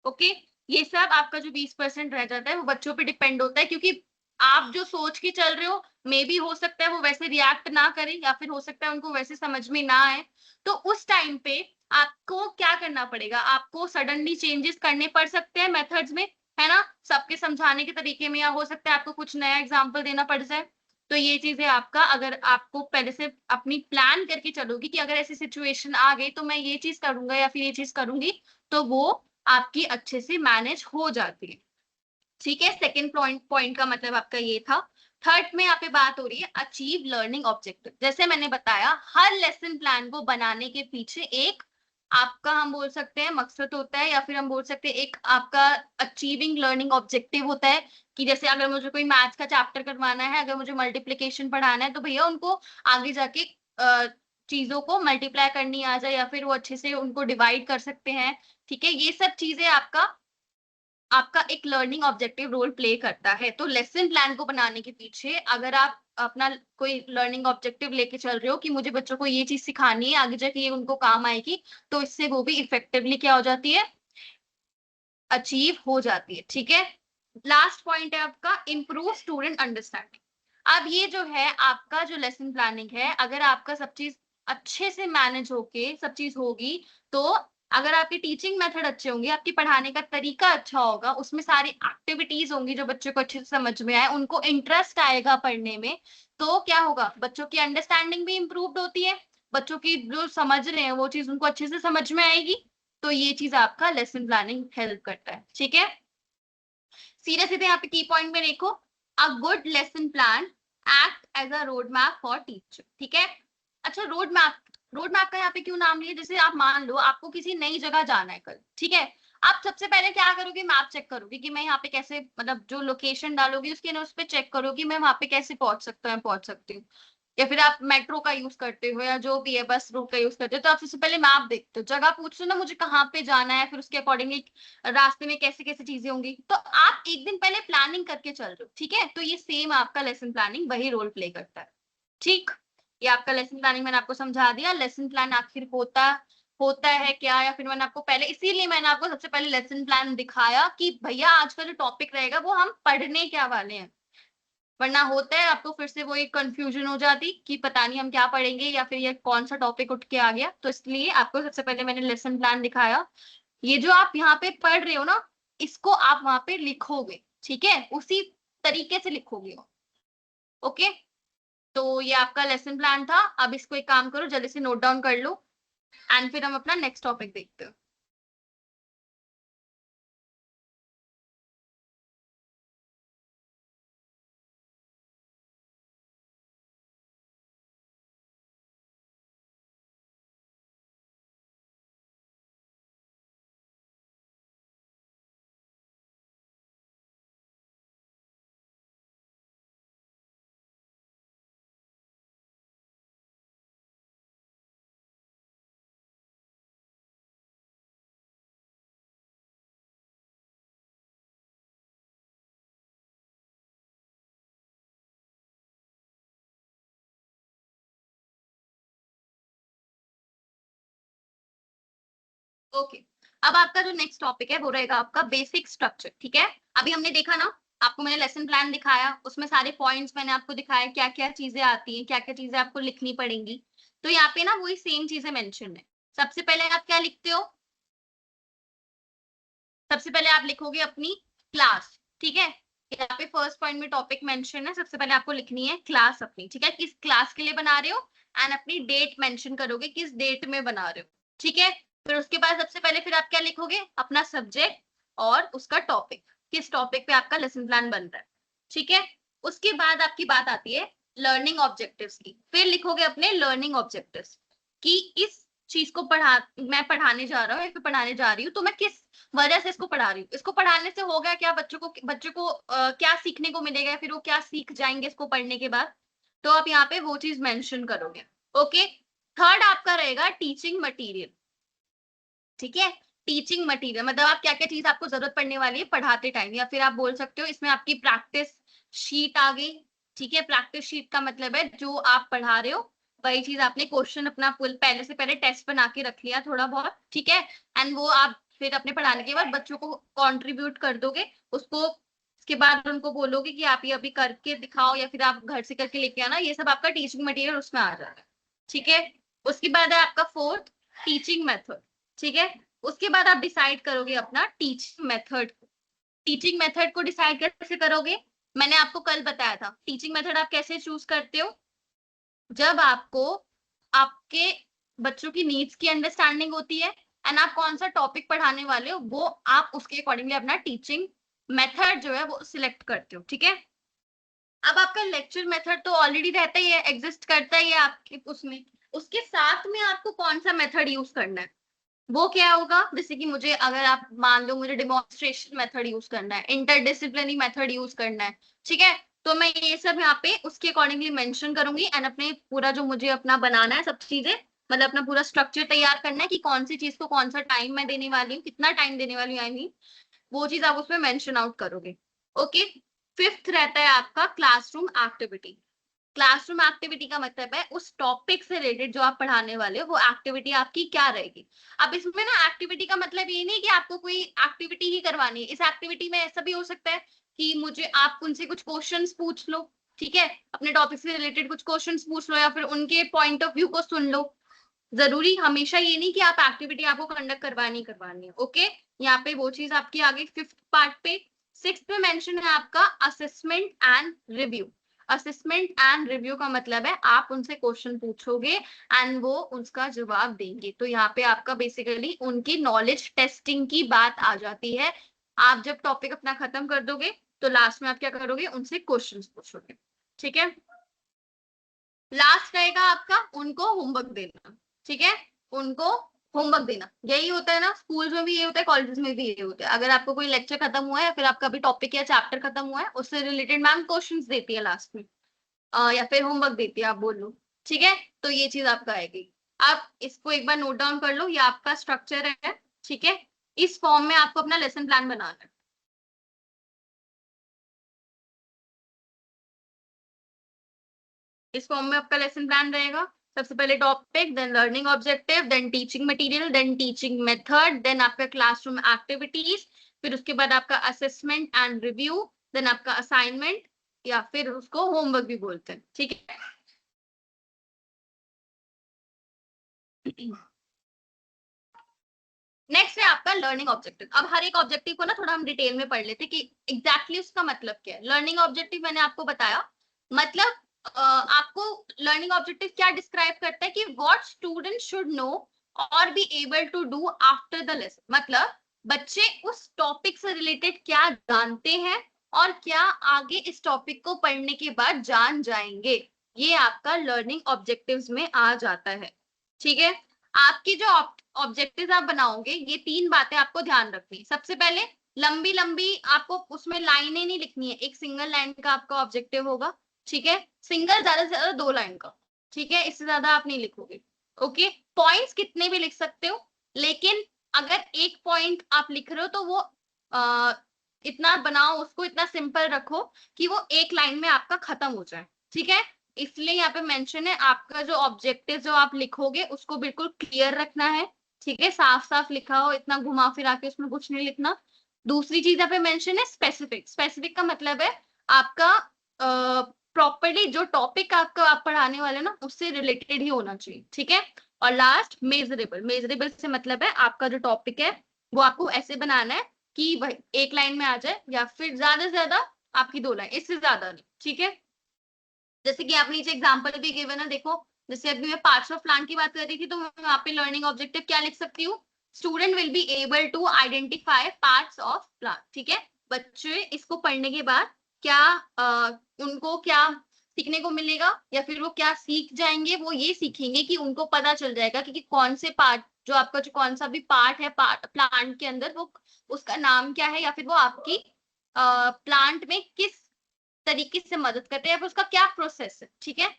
ओके। ये सब आपका जो 20% रह जाता है वो बच्चों पे डिपेंड होता है, क्योंकि आप जो सोच के चल रहे हो मे बी हो सकता है वो वैसे रिएक्ट ना करें, या फिर हो सकता है उनको वैसे समझ में ना आए। तो उस टाइम पे आपको क्या करना पड़ेगा, आपको सडनली चेंजेस करने पड़ सकते हैं मेथड्स में, है ना, सबके समझाने के तरीके में, या हो सकता है आपको कुछ नया एग्जाम्पल देना पड़ जाए। तो ये चीजें आपका अगर आपको पहले से अपनी प्लान करके चलोगी कि अगर ऐसी सिचुएशन आ गई तो मैं ये चीज करूंगा या फिर ये चीज करूंगी, तो वो आपकी अच्छे से मैनेज हो जाती है, ठीक है। सेकेंड पॉइंट का मतलब आपका ये था। थर्ड में यहाँ पे बात हो रही है अचीव लर्निंग ऑब्जेक्टिव। जैसे मैंने बताया हर लेसन प्लान को बनाने के पीछे एक आपका हम बोल सकते हैं मकसद होता है, या फिर हम बोल सकते हैं एक आपका अचीविंग लर्निंग ऑब्जेक्टिव होता है, कि जैसे अगर मुझे कोई मैथ्स का चैप्टर करवाना है, अगर मुझे मल्टीप्लीकेशन पढ़ाना है, तो भैया उनको आगे जाके चीजों को मल्टीप्लाई करनी आ जाए, या फिर वो अच्छे से उनको डिवाइड कर सकते हैं, ठीक है। ये सब चीजें आपका आपका एक लर्निंग ऑब्जेक्टिव रोल प्ले करता है। तो लेसन प्लान को बनाने के पीछे अगर आप अपना कोई लर्निंग ऑब्जेक्टिव लेके चल रहे हो कि मुझे बच्चों को ये चीज सिखानी है, आगे जाके ये उनको काम आएगी, तो इससे वो भी इफेक्टिवली क्या हो जाती है, अचीव हो जाती है। ठीक है, लास्ट पॉइंट है आपका इम्प्रूव स्टूडेंट अंडरस्टैंडिंग। अब ये जो है आपका जो लेसन प्लानिंग है, अगर आपका सब चीज अच्छे से मैनेज होके सब चीज होगी, तो अगर आपके टीचिंग मेथड अच्छे होंगे, आपकी पढ़ाने का तरीका अच्छा होगा, उसमें सारी एक्टिविटीज होंगी जो बच्चों को अच्छे से समझ में आए, उनको इंटरेस्ट आएगा पढ़ने में, तो क्या होगा, बच्चों की अंडरस्टैंडिंग भी इम्प्रूव होती है, बच्चों की जो समझ रहे हैं वो चीज उनको अच्छे से समझ में आएगी। तो ये चीज आपका लेसन प्लानिंग हेल्प करता है। ठीक है, सीधे सीधे यहाँ पे की पॉइंट में देखो, a good lesson plan act as a road map for teacher. ठीक है, अच्छा रोड मैप का यहाँ पे क्यों नाम लिया, जैसे आप मान लो आपको किसी नई जगह जाना है कल, ठीक है, आप सबसे पहले क्या करोगे, मैप चेक करोगे कि मैं यहाँ पे कैसे, मतलब जो लोकेशन डालोगे उसके ना उस पर चेक करो कि मैं वहां पे कैसे पहुंच सकता हूँ, पहुंच सकती हूँ। या फिर आप मेट्रो का यूज करते हो या जो भी है बस रूट का यूज करते हो, तो आप सबसे पहले मैप देखते हो, जगह पूछते हो ना मुझे कहाँ पे जाना है, फिर उसके अकॉर्डिंगली रास्ते में कैसे कैसे चीजें होंगी, तो आप एक दिन पहले प्लानिंग करके चल रहे हो। ठीक है, तो ये सेम आपका लेसन प्लानिंग वही रोल प्ले करता है। ठीक, ये आपका लेसन प्लानिंग मैंने आपको समझा दिया, लेसन प्लान आखिर होता होता है क्या, या फिर मैंने आपको पहले, इसीलिए मैंने आपको सबसे पहले लेसन प्लान दिखाया कि भैया आज का जो टॉपिक रहेगा वो हम पढ़ने क्या वाले हैं, वरना होता है आपको फिर से वो एक कंफ्यूजन हो जाती कि पता नहीं हम क्या पढ़ेंगे या फिर ये कौन सा टॉपिक उठ के आ गया। तो इसलिए आपको सबसे पहले मैंने लेसन प्लान दिखाया, ये जो आप यहाँ पे पढ़ रहे हो ना, इसको आप वहां पे लिखोगे। ठीक है, उसी तरीके से लिखोगे। ओके, तो ये आपका लेसन प्लान था। अब इसको एक काम करो, जल्दी से नोट डाउन कर लो, एंड फिर हम अपना नेक्स्ट टॉपिक देखते हैं। ओके, अब आपका जो नेक्स्ट टॉपिक है वो रहेगा आपका बेसिक स्ट्रक्चर। ठीक है, अभी हमने देखा ना, आपको मैंने लेसन प्लान दिखाया, उसमें सारे पॉइंट्स मैंने आपको दिखाया, क्या क्या चीजें आती हैं, क्या क्या चीजें आपको लिखनी पड़ेंगी। तो यहाँ पे ना वही सेम चीजें मेंशन है। सबसे पहले आप क्या लिखते हो, सबसे पहले आप लिखोगे अपनी क्लास। ठीक है, यहाँ पे फर्स्ट पॉइंट में टॉपिक मेंशन है, सबसे पहले आपको लिखनी है क्लास अपनी। ठीक है, किस क्लास के लिए बना रहे हो, एंड अपनी डेट मेंशन करोगे, किस डेट में बना रहे हो। ठीक है, फिर उसके बाद सबसे पहले फिर आप क्या लिखोगे, अपना सब्जेक्ट और उसका टॉपिक, किस टॉपिक पे आपका लेसन प्लान बन रहा है। ठीक है, उसके बाद आपकी बात आती है लर्निंग ऑब्जेक्टिव्स की, फिर लिखोगे अपने लर्निंग ऑब्जेक्टिव्स कि इस चीज को मैं पढ़ाने जा रहा हूँ या फिर पढ़ाने जा रही हूँ, तो मैं किस वजह से इसको पढ़ा रही हूँ, इसको पढ़ाने से होगा क्या, बच्चों को क्या सीखने को मिलेगा, फिर वो क्या सीख जाएंगे इसको पढ़ने के बाद। तो आप यहाँ पे वो चीज मेंशन करोगे। ओके, थर्ड आपका रहेगा टीचिंग मटेरियल। ठीक है, टीचिंग मटेरियल मतलब आप क्या क्या चीज आपको जरूरत पड़ने वाली है पढ़ाते टाइम, या फिर आप बोल सकते हो इसमें आपकी प्रैक्टिस शीट आ गई। ठीक है, प्रैक्टिस शीट का मतलब है जो आप पढ़ा रहे हो वही चीज आपने क्वेश्चन अपना पहले से पहले टेस्ट बना के रख लिया थोड़ा बहुत। ठीक है, एंड वो आप फिर अपने पढ़ाने के बाद बच्चों को कंट्रीब्यूट कर दोगे उसको, उसके बाद उनको बोलोगे कि आप ये अभी करके दिखाओ या फिर आप घर से करके लेके आना, ये सब आपका टीचिंग मटेरियल उसमें आ जाता है। ठीक है, उसके बाद है आपका फोर्थ टीचिंग मेथड। ठीक है, उसके बाद आप डिसाइड करोगे अपना टीचिंग मेथड। टीचिंग मेथड को डिसाइड कैसे करोगे, मैंने आपको कल बताया था, टीचिंग मेथड आप कैसे चूज करते हो, जब आपको आपके बच्चों की नीड्स की अंडरस्टैंडिंग होती है एंड आप कौन सा टॉपिक पढ़ाने वाले हो वो आप उसके अकॉर्डिंगली अपना टीचिंग मेथड जो है वो सिलेक्ट करते हो। ठीक है, अब आपका लेक्चर मेथड तो ऑलरेडी रहता ही है, एग्जिस्ट करता ही है आपके उसमें, उसके साथ में आपको कौन सा मेथड यूज करना है, वो क्या होगा, जैसे कि मुझे अगर आप मान लो मुझे डिमॉन्स्ट्रेशन मेथड यूज करना है, इंटरडिसिप्लिनरी मेथड यूज करना है। ठीक है, तो मैं ये सब यहाँ पे उसके अकॉर्डिंगली मेंशन करूंगी, एंड अपने पूरा जो मुझे अपना बनाना है सब चीजें, मतलब अपना पूरा स्ट्रक्चर तैयार करना है कि कौन सी चीज को कौन सा टाइम मैं देने वाली हूँ, कितना टाइम देने वाली हूँ, आई मीन वो चीज आप उसमें मेंशन आउट करोगे। ओके। फिफ्थ रहता है आपका क्लासरूम एक्टिविटी। क्लासरूम एक्टिविटी का मतलब है उस टॉपिक से रिलेटेड जो आप पढ़ाने वाले हो वो एक्टिविटी आपकी क्या रहेगी। अब इसमें ना एक्टिविटी का मतलब ये नहीं कि आपको कोई एक्टिविटी ही करवानी है। इस एक्टिविटी में ऐसा भी हो सकता है कि मुझे आप उनसे कुछ क्वेश्चंस पूछ लो, ठीक है, अपने टॉपिक से रिलेटेड कुछ क्वेश्चंस पूछ लो या फिर उनके पॉइंट ऑफ व्यू को सुन लो। जरूरी हमेशा ये नहीं कि आप एक्टिविटी आपको कंडक्ट करवानी है। ओके, यहाँ पे वो चीज आपकी आ गई फिफ्थ पार्ट पे। सिक्स्थ पे मेंशन है आपका assessment and review. Assessment and review का मतलब है आप उनसे क्वेश्चन पूछोगे एंड वो उसका जवाब देंगे। तो यहाँ पे आपका बेसिकली उनकी नॉलेज टेस्टिंग की बात आ जाती है। आप जब टॉपिक अपना खत्म कर दोगे तो लास्ट में आप क्या करोगे, उनसे क्वेश्चन पूछोगे। ठीक है। लास्ट रहेगा आपका उनको होमवर्क देना। ठीक है, उनको होमवर्क देना। यही होता है ना, स्कूल में भी ये होता है, कॉलेजेस में भी ये होता है। अगर आपको कोई लेक्चर खत्म हुआ है या फिर आपका भी टॉपिक या चैप्टर खत्म हुआ है उससे रिलेटेड मैम क्वेश्चंस देती है लास्ट में, या फिर होमवर्क देती है, आप बोल लो। ठीक है, तो ये चीज आपका आएगी। आप इसको एक बार नोट डाउन कर लो, ये आपका स्ट्रक्चर है। ठीक है, इस फॉर्म में आपको अपना लेसन प्लान बनाना है। इस फॉर्म में आपका लेसन प्लान रहेगा। सबसे पहले topic, then learning objective, then teaching material, then teaching method, then आपका क्लासरूम एक्टिविटीज, फिर उसके बाद आपका असेसमेंट एंड रिव्यू, देन आपका असाइनमेंट या फिर उसको होमवर्क भी बोलते हैं। ठीक है। नेक्स्ट है आपका लर्निंग ऑब्जेक्टिव। अब हर एक ऑब्जेक्टिव को ना थोड़ा हम डिटेल में पढ़ लेते कि एग्जैक्टली उसका मतलब क्या है। लर्निंग ऑब्जेक्टिव मैंने आपको बताया, मतलब आपको लर्निंग ऑब्जेक्टिव क्या डिस्क्राइब करता है कि व्हाट स्टूडेंट शुड नो और be able to do after the lesson. मतलब बच्चे उस टॉपिक से रिलेटेड क्या जानते हैं और क्या आगे इस टॉपिक को पढ़ने के बाद जान जाएंगे, ये आपका लर्निंग ऑब्जेक्टिव्स में आ जाता है। ठीक है। आपकी जो ऑब्जेक्टिव आप बनाओगे ये तीन बातें आपको ध्यान रखनी है। सबसे पहले लंबी लंबी आपको उसमें लाइनें नहीं लिखनी है, एक सिंगल लाइन का आपका ऑब्जेक्टिव होगा। ठीक है, सिंगल ज्यादा से ज्यादा 2 लाइन का। ठीक है, इससे ज्यादा आप नहीं लिखोगे। ओके, पॉइंट्स कितने भी लिख सकते हो, लेकिन अगर एक पॉइंट आप लिख रहे हो तो वो आ, इतना बनाओ, उसको इतना सिंपल रखो कि वो एक लाइन में आपका खत्म हो जाए। ठीक है, इसलिए यहाँ पे मेंशन है आपका जो ऑब्जेक्टिव जो आप लिखोगे उसको बिल्कुल क्लियर रखना है। ठीक है, साफ साफ लिखा हो, इतना घुमा फिरा के उसमें कुछ नहीं लिखना। दूसरी चीज यहाँ पे मेंशन है स्पेसिफिक। स्पेसिफिक का मतलब है आपका प्रॉपरली जो टॉपिक आपका आप पढ़ाने वाले ना उससे रिलेटेड ही होना चाहिए। ठीक है। और लास्ट मेजरेबल। मेजरेबल से मतलब है आपका जो टॉपिक है वो आपको ऐसे बनाना है कि भाई एक लाइन में आ जाए या फिर ज्यादा से ज्यादा आपकी 2 लाइन, इससे ज्यादा नहीं। ठीक है, जैसे कि आपने नीचे एग्जांपल भी गिवन है, देखो जैसे अभी मैं पार्ट्स ऑफ प्लांट की बात कर रही थी तो मैं यहाँ पे लर्निंग ऑब्जेक्टिव क्या लिख सकती हूँ, student will be able to identify parts of plant. ठीक है, बच्चे इसको पढ़ने के बाद क्या उनको क्या सीखने को मिलेगा या फिर वो क्या सीख जाएंगे, वो ये सीखेंगे कि उनको पता चल जाएगा कि कौन से पार्ट, जो आपका जो कौन सा भी पार्ट है पार्ट प्लांट के अंदर, वो उसका नाम क्या है या फिर वो आपकी प्लांट में किस तरीके से मदद करते हैं, उसका क्या प्रोसेस है। ठीक है,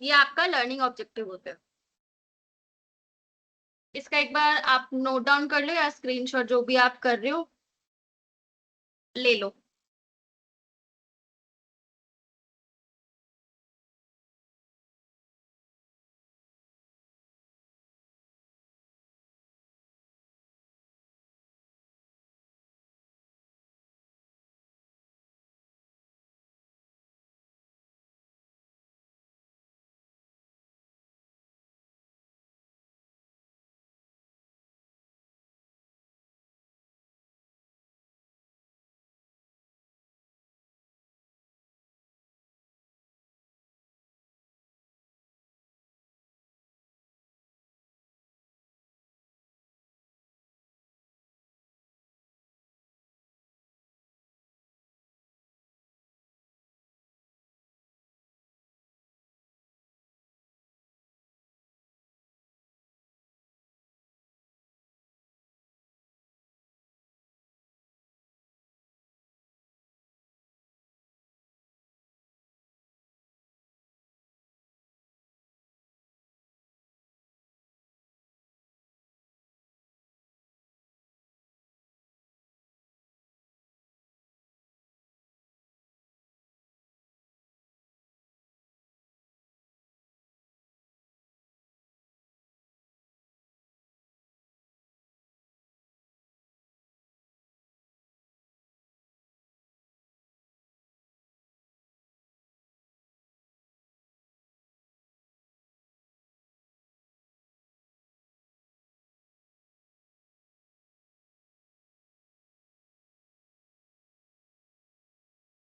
ये आपका लर्निंग ऑब्जेक्टिव होता है। इसका एक बार आप नोट डाउन कर लो या स्क्रीनशॉट जो भी आप कर रहे हो ले लो।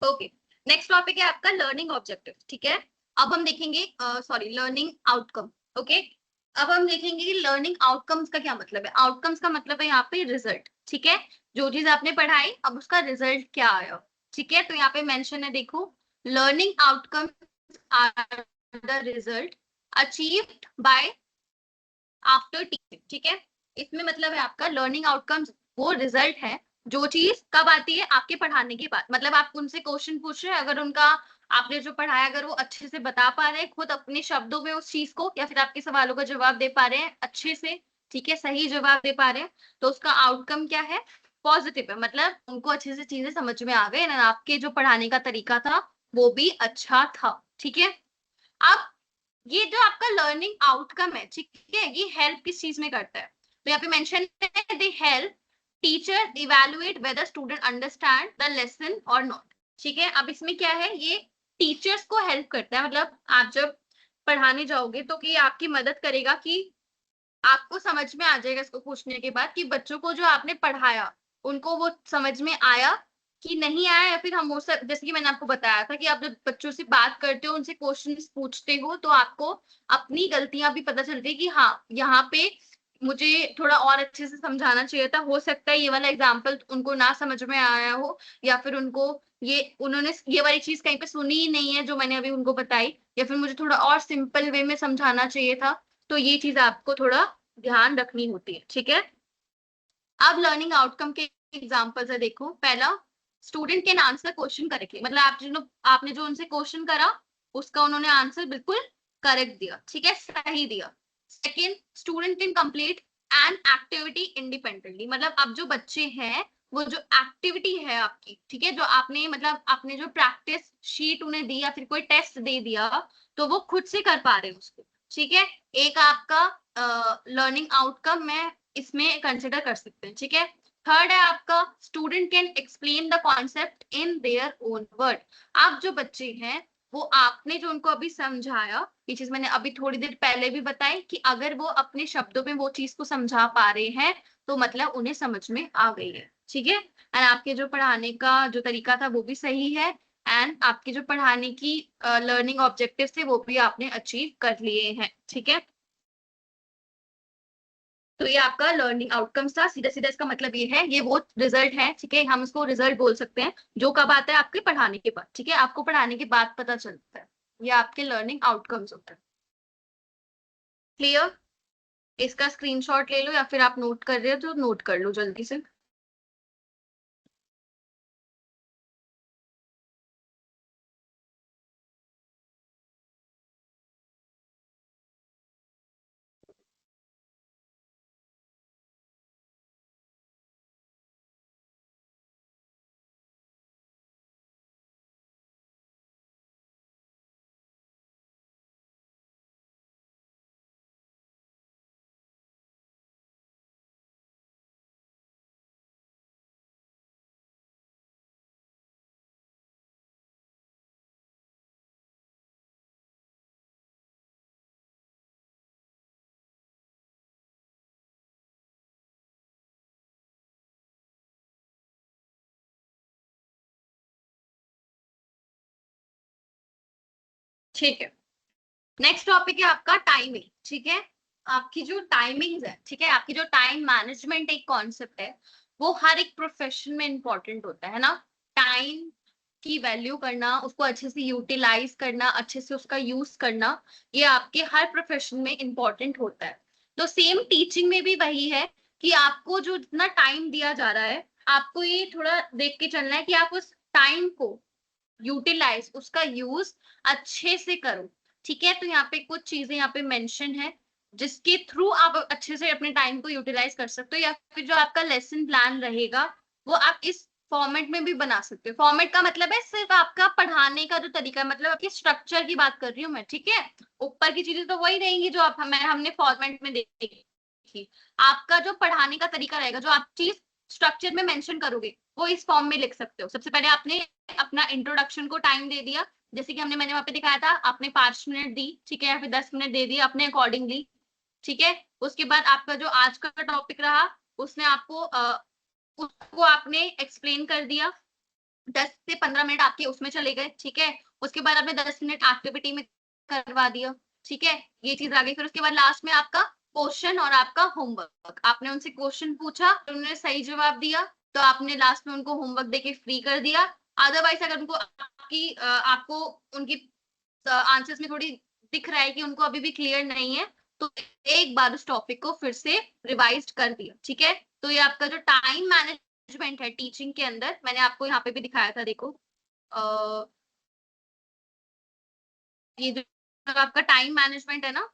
ओके, नेक्स्ट टॉपिक है आपका लर्निंग ऑब्जेक्टिव। ठीक है, अब हम देखेंगे लर्निंग आउटकम। ओके, अब हम देखेंगे कि लर्निंग आउटकम्स का क्या मतलब है। आउटकम्स का मतलब है यहाँ पे रिजल्ट। ठीक है, जो चीज आपने पढ़ाई अब उसका रिजल्ट क्या आया। ठीक है, तो यहाँ पे मेंशन है, देखो, learning outcomes are the result achieved by after teaching. ठीक है, इसमें मतलब है आपका लर्निंग आउटकम्स वो रिजल्ट है जो चीज कब आती है, आपके पढ़ाने के बाद। मतलब आप उनसे क्वेश्चन पूछ रहे हैं, अगर उनका आपने जो पढ़ाया अगर वो अच्छे से बता पा रहे हैं खुद अपने शब्दों में उस चीज को, या फिर आपके सवालों का जवाब दे पा रहे हैं अच्छे से, ठीक है, सही जवाब दे पा रहे हैं, तो उसका आउटकम क्या है, पॉजिटिव है। मतलब उनको अच्छे से चीजें समझ में आ गई ना, आपके जो पढ़ाने का तरीका था वो भी अच्छा था। ठीक है, अब ये जो आपका लर्निंग आउटकम है, ठीक है, ये हेल्प किस चीज में करता है, तो यहाँ पे मेंशन है, they help teacher evaluate whether student understand the lesson or not. ठीक है, अब इसमें क्या है, ये टीचर्स को हेल्प करता है। मतलब आप जब पढ़ाने जाओगे तो ये आपकी मदद करेगा कि आपको समझ में आ जाएगा इसको पूछने के बाद कि बच्चों को जो आपने पढ़ाया उनको वो समझ में आया कि नहीं आया, या फिर हम वो सब, जैसे कि मैंने आपको बताया था कि आप जब बच्चों से बात करते हो उनसे क्वेश्चंस पूछते हो तो आपको अपनी गलतियां भी पता चलती है कि हाँ यहाँ पे मुझे थोड़ा और अच्छे से समझाना चाहिए था, हो सकता है ये वाला एग्जाम्पल उनको ना समझ में आया हो, या फिर उनको ये उन्होंने ये वाली चीज कहीं पे सुनी ही नहीं है जो मैंने अभी उनको बताई, या फिर मुझे थोड़ा और सिंपल वे में समझाना चाहिए था। तो ये चीज आपको थोड़ा ध्यान रखनी होती है। ठीक है, अब लर्निंग आउटकम के एग्जांपल्स है, देखो, पहला, student can answer question correctly. मतलब आपने जो उनसे क्वेश्चन करा उसका उन्होंने आंसर बिल्कुल करेक्ट दिया, ठीक है, सही दिया। Second, student can complete an activity independently. मतलब अब जो बच्चे हैं वो जो एक्टिविटी है आपकी, ठीक है, जो आपने मतलब आपने जो प्रैक्टिस शीट उन्हें दी या फिर कोई टेस्ट दे दिया तो वो खुद से कर पा रहे हैं उसको। ठीक है, एक आपका लर्निंग आउटकम में इसमें कंसिडर कर सकते हैं। ठीक है, थर्ड है आपका, student can explain the concept in their own word. आप जो बच्चे हैं वो आपने जो उनको अभी समझाया, ये चीज मैंने अभी थोड़ी देर पहले भी बताई कि अगर वो अपने शब्दों में वो चीज को समझा पा रहे हैं तो मतलब उन्हें समझ में आ गई है। ठीक है, एंड आपके जो पढ़ाने का जो तरीका था वो भी सही है, एंड आपके जो पढ़ाने की लर्निंग ऑब्जेक्टिव थे वो भी आपने अचीव कर लिए हैं। ठीक है, तो ये आपका लर्निंग आउटकम्स था। सीधा सीधा इसका मतलब ये है, ये वो रिजल्ट है, ठीक है, हम इसको रिजल्ट बोल सकते हैं जो कब आता है, आपके पढ़ाने के बाद। ठीक है, आपको पढ़ाने के बाद पता चलता है, ये आपके लर्निंग आउटकम्स होते हैं। क्लियर, इसका स्क्रीनशॉट ले लो या फिर आप नोट कर रहे हो तो नोट कर लो जल्दी से। ठीक है, नेक्स्ट टॉपिक है आपका टाइमिंग। ठीक है, आपकी जो टाइमिंग है, ठीक है, आपकी जो टाइम मैनेजमेंट एक कॉन्सेप्ट है, वो हर एक प्रोफेशन में इंपॉर्टेंट होता है ना। टाइम की वैल्यू करना, उसको अच्छे से यूटिलाइज करना, अच्छे से उसका यूज करना, ये आपके हर प्रोफेशन में इंपॉर्टेंट होता है। तो सेम टीचिंग में भी वही है कि आपको जो जितना टाइम दिया जा रहा है आपको ये थोड़ा देख के चलना है कि आप उस टाइम को यूटिलाइज, उसका यूज अच्छे से करो। ठीक है, तो यहाँ पे कुछ चीजें यहाँ पे मेंशन है जिसके थ्रू आप अच्छे से अपने टाइम को यूटिलाइज कर सकते हो, या फिर जो आपका लेसन प्लान रहेगा वो आप इस फॉर्मेट में भी बना सकते हो। फॉर्मेट का मतलब है सिर्फ आपका पढ़ाने का जो तरीका है, मतलब आपकी स्ट्रक्चर की बात कर रही हूँ मैं। ठीक है, ऊपर की चीजें तो वही रहेंगी जो आप हमने फॉर्मेट में देखी। आपका जो पढ़ाने का तरीका रहेगा, जो आप चीज स्ट्रक्चर में मेंशन करोगे वो इस फॉर्म में लिख सकते हो। सबसे पहले आपने अपना इंट्रोडक्शन को टाइम दे दिया, जैसे कि मैंने वहां पे दिखाया था, आपने 5 मिनट दी, ठीक है, या फिर 10 मिनट दे दिए अपने अकॉर्डिंगली। ठीक है, उसके बाद आपका जो आज का टॉपिक रहा उसने आपको उसको आपने एक्सप्लेन कर दिया। 10 से 15 मिनट आपके उसमें चले गए, ठीक है। उसके बाद आपने 10 मिनट एक्टिविटी में करवा दिया, ठीक है, ये चीज आ गई। फिर उसके बाद लास्ट में आपका क्वेश्चन और आपका होमवर्क, आपने उनसे क्वेश्चन पूछा, उन्होंने सही जवाब दिया, तो आपने लास्ट में उनको होमवर्क देके फ्री कर दिया। अदरवाइज अगर उनको आपको उनकी आंसर्स में थोड़ी दिख रहा है कि उनको अभी भी क्लियर नहीं है, तो एक बार उस टॉपिक को फिर से रिवाइज कर दिया, ठीक है। तो ये आपका जो टाइम मैनेजमेंट है टीचिंग के अंदर, मैंने आपको यहाँ पे भी दिखाया था, देखो ये जो आपका टाइम मैनेजमेंट है ना,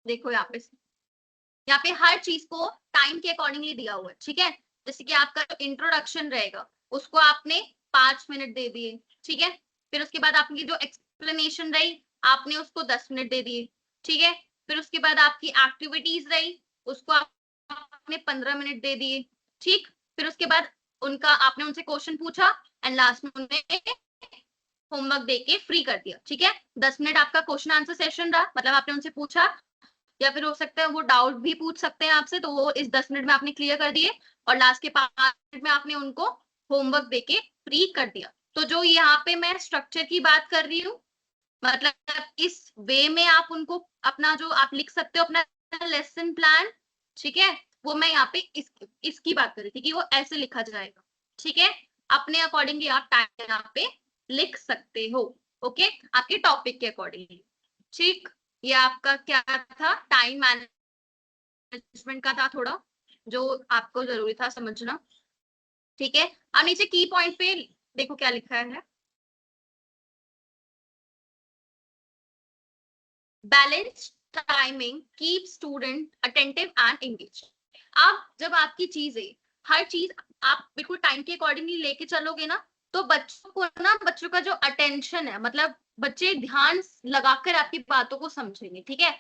देखो यहाँ पे हर चीज को टाइम के अकॉर्डिंगली दिया हुआ है, ठीक है। जैसे कि आपका जो इंट्रोडक्शन रहेगा उसको आपने 5 मिनट दे दिए, ठीक है। फिर उसके बाद आपकी जो एक्सप्लेनेशन रही आपने उसको 10 मिनट दे दिए, ठीक है। फिर उसके बाद आपकी एक्टिविटीज रही उसको आपने 15 मिनट दे दिए, ठीक। फिर उसके बाद उनका आपने उनसे क्वेश्चन पूछा एंड लास्ट में उन्हें होमवर्क देके फ्री कर दिया, ठीक है। 10 मिनट आपका क्वेश्चन आंसर सेशन रहा, मतलब आपने उनसे पूछा, या फिर हो सकता है वो डाउट भी पूछ सकते हैं आपसे, तो वो इस 10 मिनट में आपने क्लियर कर दिए, और लास्ट के 5 मिनट में आपने उनको होमवर्क देके फ्री कर दिया। तो जो यहाँ पे मैं स्ट्रक्चर की बात कर रही हूँ, मतलब इस वे में आप उनको अपना जो आप लिख सकते हो अपना लेसन प्लान, ठीक है, वो मैं यहाँ पे इसकी बात कर रही थी कि वो ऐसे लिखा जाएगा, ठीक है। अपने अकॉर्डिंगली आप टाइम यहाँ पे लिख सकते हो, ओके, आपके टॉपिक के अकॉर्डिंगली, ठीक। ये आपका क्या था, टाइम मैनेजमेंट का था थोड़ा, जो आपको जरूरी था समझना, ठीक है। अब नीचे की पॉइंट पे देखो क्या लिखा है, balance timing keep student attentive and engage. अब जब आपकी चीजें हर चीज आप बिल्कुल टाइम के अकॉर्डिंगली लेके चलोगे ना, तो बच्चों को ना, बच्चों का जो अटेंशन है, मतलब बच्चे ध्यान लगाकर आपकी बातों को समझेंगे, ठीक है।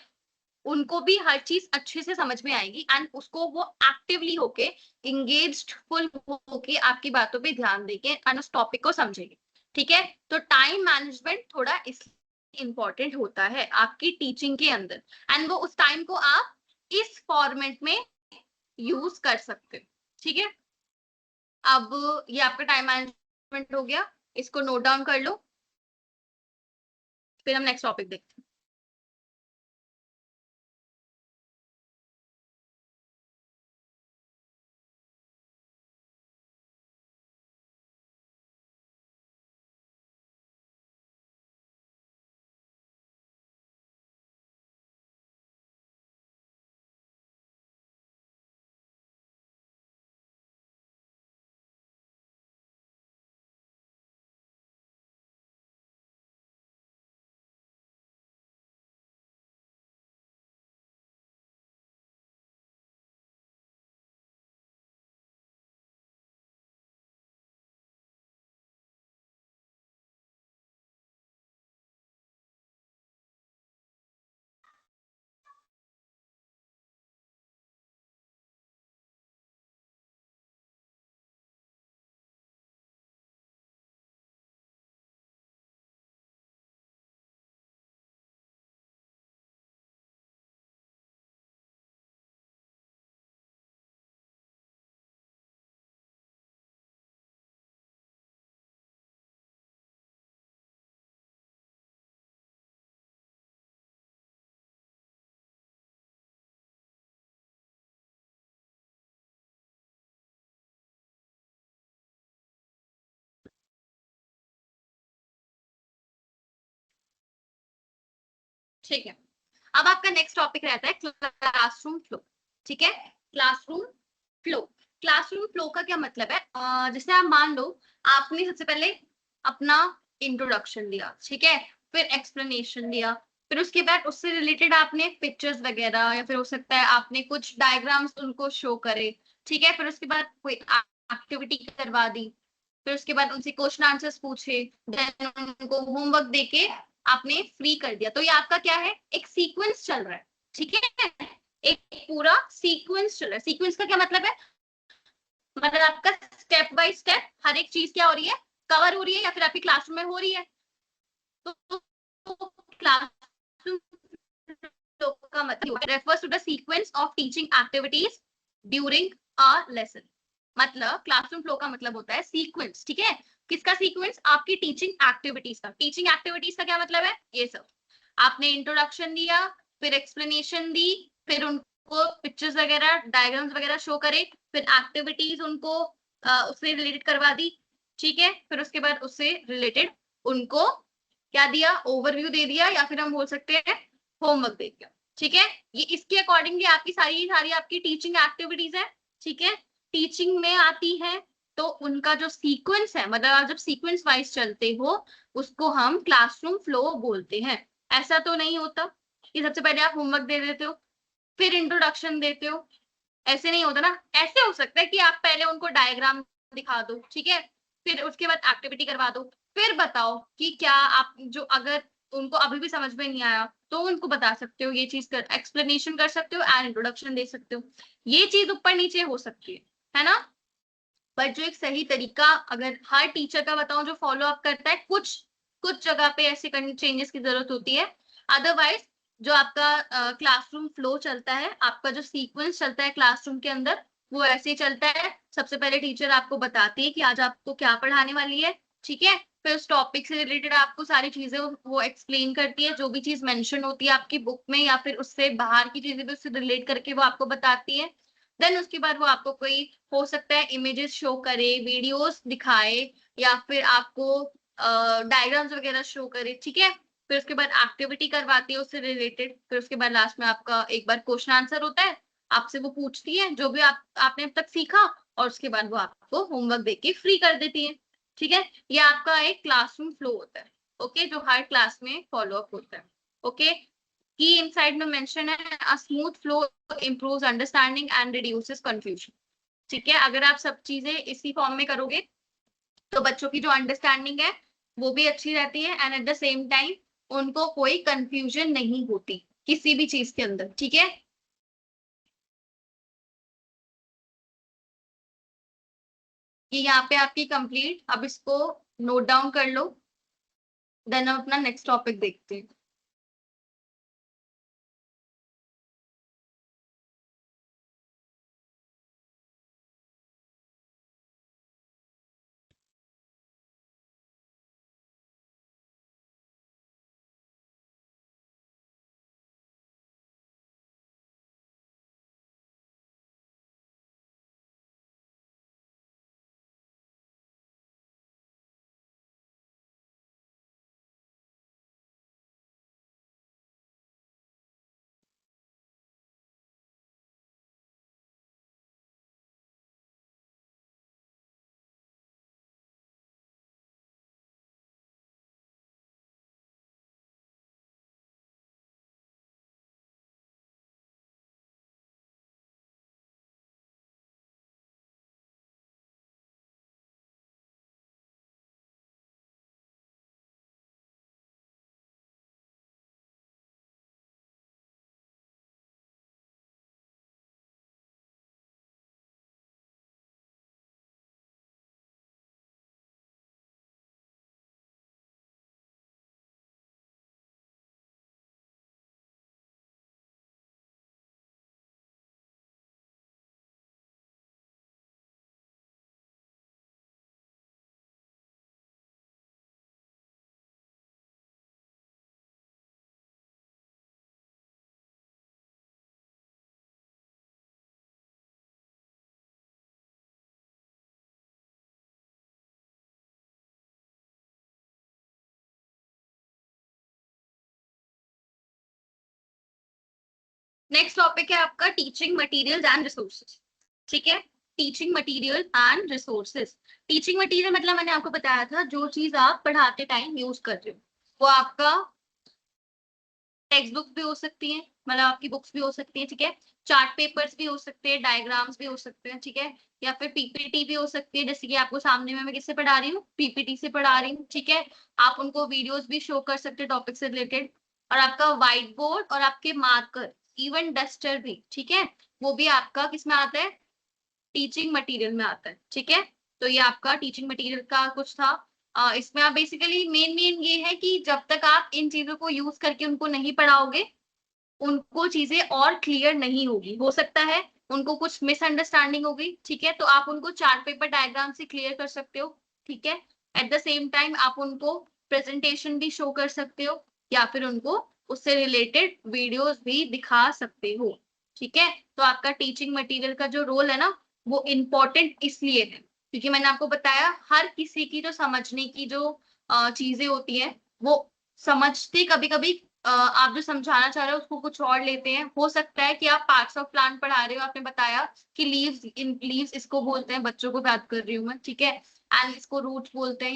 उनको भी हर चीज अच्छे से समझ में आएगी एंड उसको वो एक्टिवली होके इंगेज्ड फुल होके आपकी बातों पे ध्यान देके एंड उस टॉपिक को समझेंगे, ठीक है। तो टाइम मैनेजमेंट थोड़ा इस इंपॉर्टेंट होता है आपकी टीचिंग के अंदर, एंड वो उस टाइम को आप इस फॉर्मेट में यूज कर सकते हो, ठीक है। अब ये आपका टाइम मैनेजमेंट हो गया, इसको नोट डाउन कर लो, फिर हम नेक्स्ट टॉपिक देखते हैं। ठीक है, अब आपका नेक्स्ट टॉपिक रहता है क्लासरूम फ्लो, ठीक है। क्लासरूम फ्लो, क्लासरूम फ्लो का क्या मतलब है, जैसे आप मान लो आपने सबसे पहले अपना इंट्रोडक्शन दिया, ठीक है, फिर एक्सप्लेनेशन दिया, फिर उसके बाद उससे रिलेटेड आपने पिक्चर्स वगैरह, या फिर हो सकता है आपने कुछ डायग्राम्स उनको शो करे, ठीक है। फिर उसके बाद कोई एक्टिविटी करवा दी, फिर उसके बाद उनसे क्वेश्चन आंसर्स पूछे, देन उनको होमवर्क देके आपने फ्री कर दिया। तो ये आपका क्या है, एक सीक्वेंस चल रहा है, ठीक है, एक पूरा सीक्वेंस चल रहा है। सीक्वेंस का क्या मतलब है, मतलब आपका स्टेप बाय स्टेप हर एक चीज क्या हो रही है, कवर हो रही है, या फिर आपकी क्लासरूम में हो रही है। तो क्लासरूम का मतलब refers to the sequence of teaching activities during a lesson, मतलब क्लासरूम फ्लो का मतलब होता है सीक्वेंस, ठीक है। किसका सीक्वेंस? आपकी टीचिंग एक्टिविटीज का। टीचिंग एक्टिविटीज का क्या मतलब है? ये सब आपने इंट्रोडक्शन दिया, फिर एक्सप्लेनेशन दी, फिर उनको पिक्चर्स वगैरह डायग्राम्स वगैरह शो करे, फिर एक्टिविटीज उनको उससे रिलेटेड करवा दी, ठीक है। फिर उसके बाद उससे रिलेटेड उनको क्या दिया? ओवरव्यू दे दिया, या फिर हम बोल सकते हैं होमवर्क दे दिया, ठीक है। ये इसके अकॉर्डिंगली आपकी सारी आपकी टीचिंग एक्टिविटीज है, ठीक है। टीचिंग में आती है तो उनका जो सीक्वेंस है, मतलब आप जब सीक्वेंस वाइज चलते हो उसको हम क्लासरूम फ्लो बोलते हैं। ऐसा तो नहीं होता कि सबसे पहले आप होमवर्क दे देते हो फिर इंट्रोडक्शन देते हो, ऐसे नहीं होता ना। ऐसे हो सकता है कि आप पहले उनको डायग्राम दिखा दो, ठीक है, फिर उसके बाद एक्टिविटी करवा दो, फिर बताओ कि क्या आप जो अगर उनको अभी भी समझ में नहीं आया तो उनको बता सकते हो, ये चीज कर एक्सप्लेनेशन कर सकते हो एंड इंट्रोडक्शन दे सकते हो। ये चीज ऊपर नीचे हो सकती है ना। बट जो एक सही तरीका अगर हर टीचर का बताऊं जो फॉलो अप करता है, कुछ कुछ जगह पे ऐसे चेंजेस की जरूरत होती है। अदरवाइज जो आपका क्लासरूम फ्लो चलता है, आपका जो सीक्वेंस चलता है क्लासरूम के अंदर, वो ऐसे ही चलता है। सबसे पहले टीचर आपको बताती है कि आज आपको क्या पढ़ाने वाली है, ठीक है। फिर उस टॉपिक से रिलेटेड आपको सारी चीजें वो एक्सप्लेन करती है, जो भी चीज मेंशन होती है आपकी बुक में या फिर उससे बाहर की चीजें भी उससे रिलेट करके वो आपको बताती है। देन उसके बाद वो आपको कोई हो सकता है इमेजेस शो करे, वीडियोस दिखाए, या फिर आपको डायग्राम्स वगैरह शो करे, ठीक है। फिर उसके बाद एक्टिविटी करवाती है उससे रिलेटेड, फिर उसके बाद लास्ट में आपका एक बार क्वेश्चन आंसर होता है, आपसे वो पूछती है जो भी आपने अब तक सीखा, और उसके बाद वो आपको होमवर्क देके फ्री कर देती है, ठीक है। ये आपका एक क्लासरूम फ्लो होता है, ओके, जो हर क्लास में फॉलो अप होता है, ओके। की इनसाइड में मेंशन है a smooth flow improves understanding and reduces confusion, ठीक है। अगर आप सब चीजें इसी फॉर्म में करोगे तो बच्चों की जो अंडरस्टैंडिंग है वो भी अच्छी रहती है and at the same time उनको कोई कंफ्यूजन नहीं होती किसी भी चीज के अंदर, ठीक है। ये यहाँ पे आपकी कंप्लीट, अब इसको नोट डाउन कर लो, देन हम अपना नेक्स्ट टॉपिक देखते हैं। नेक्स्ट टॉपिक है आपका टीचिंग मटेरियल्स एंड रिसोर्सेज, ठीक है। Teaching material and resources. Teaching material मतलब मैंने आपको बताया था जो चीज आप पढ़ाते टाइम यूज कर रहे हो, वो आपका टेक्स्ट बुक भी हो सकती है, मतलब आपकी बुक्स भी हो सकती है, ठीक है। चार्ट पेपर्स भी हो सकते हैं, डायग्राम्स भी हो सकते हैं, ठीक है। या फिर पीपीटी भी हो सकती है, जैसे कि आपको सामने में मैं किससे पढ़ा रही हूँ, पीपीटी से पढ़ा रही हूँ, ठीक है। आप उनको वीडियोस भी शो कर सकते हैं टॉपिक से रिलेटेड। और आपका व्हाइट बोर्ड और आपके मार्कर, इवन डस्टर भी, ठीक है, वो भी आपका किस में आता है? टीचिंग मटेरियल में आता है, ठीक है। तो ये आपका टीचिंग मटेरियल का कुछ था। इसमें आप बेसिकली मेन मेन ये है कि जब तक आप इन चीजों को यूज करके उनको नहीं पढ़ाओगे, उनको चीजें और क्लियर नहीं होगी। हो सकता है उनको कुछ मिसअंडरस्टैंडिंग हो गई, ठीक है, तो आप उनको चार्ट पेपर डायग्राम से क्लियर कर सकते हो, ठीक है। एट द सेम टाइम आप उनको प्रेजेंटेशन भी शो कर सकते हो, या फिर उनको उससे रिलेटेड वीडियोस भी दिखा सकते हो, ठीक है। तो आपका टीचिंग मटेरियल का जो रोल है ना, वो इम्पोर्टेंट इसलिए है क्योंकि मैंने आपको बताया हर किसी की जो समझने की जो चीजें होती हैं वो समझते कभी कभी आप जो समझाना चाह रहे हो उसको कुछ और लेते हैं। हो सकता है कि आप पार्ट्स ऑफ प्लांट पढ़ा रहे हो, आपने बताया कि लीव्स, इन लीव्स इसको बोलते हैं, बच्चों को बात कर रही हूँ मैं, ठीक है। एंड इसको रूट्स बोलते हैं,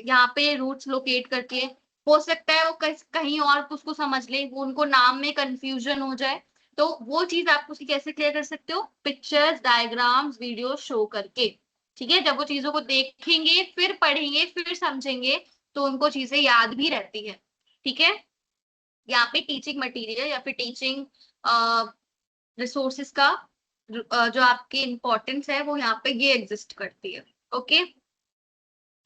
यहाँ पे रूट्स लोकेट करके, हो सकता है वो कहीं और उसको समझ ले, वो उनको नाम में कंफ्यूजन हो जाए। तो वो चीज आप उसकी कैसे क्लियर कर सकते हो, पिक्चर्स, डायग्राम्स, वीडियो शो करके, ठीक है। जब वो चीजों को देखेंगे, फिर पढ़ेंगे, फिर समझेंगे, तो उनको चीजें याद भी रहती है, ठीक है। यहाँ पे टीचिंग मटेरियल या फिर टीचिंग रिसोर्सेज का जो आपकी इम्पोर्टेंस है वो यहाँ पे ये एग्जिस्ट करती है, ओके।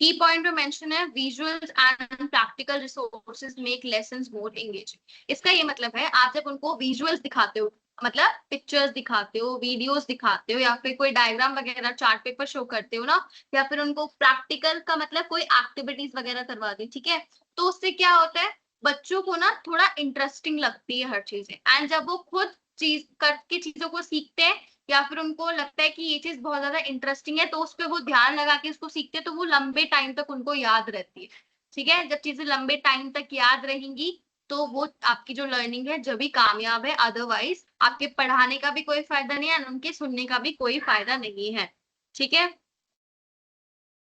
की पॉइंट में मेंशन है visuals and practical resources make lessons more engaging. इसका ये मतलब है आप जब उनको विजुअल्स दिखाते हो, मतलब पिक्चर्स दिखाते हो, वीडियोस दिखाते हो, या फिर कोई डायग्राम वगैरह चार्ट पेपर शो करते हो ना, या फिर उनको प्रैक्टिकल का मतलब कोई एक्टिविटीज वगैरह करवा दी, ठीक है, तो उससे क्या होता है, बच्चों को ना थोड़ा इंटरेस्टिंग लगती है हर चीजें, एंड जब वो खुद चीज करके चीजों को सीखते हैं, या फिर उनको लगता है कि ये चीज बहुत ज्यादा इंटरेस्टिंग है, तो उस पर वो ध्यान लगा के उसको सीखते हैं, तो वो लंबे टाइम तक उनको याद रहती है, ठीक है। जब चीजें लंबे टाइम तक याद रहेंगी तो वो आपकी जो लर्निंग है जब भी कामयाब है, अदरवाइज आपके पढ़ाने का भी कोई फायदा नहीं है, उनके सुनने का भी कोई फायदा नहीं है, ठीक है।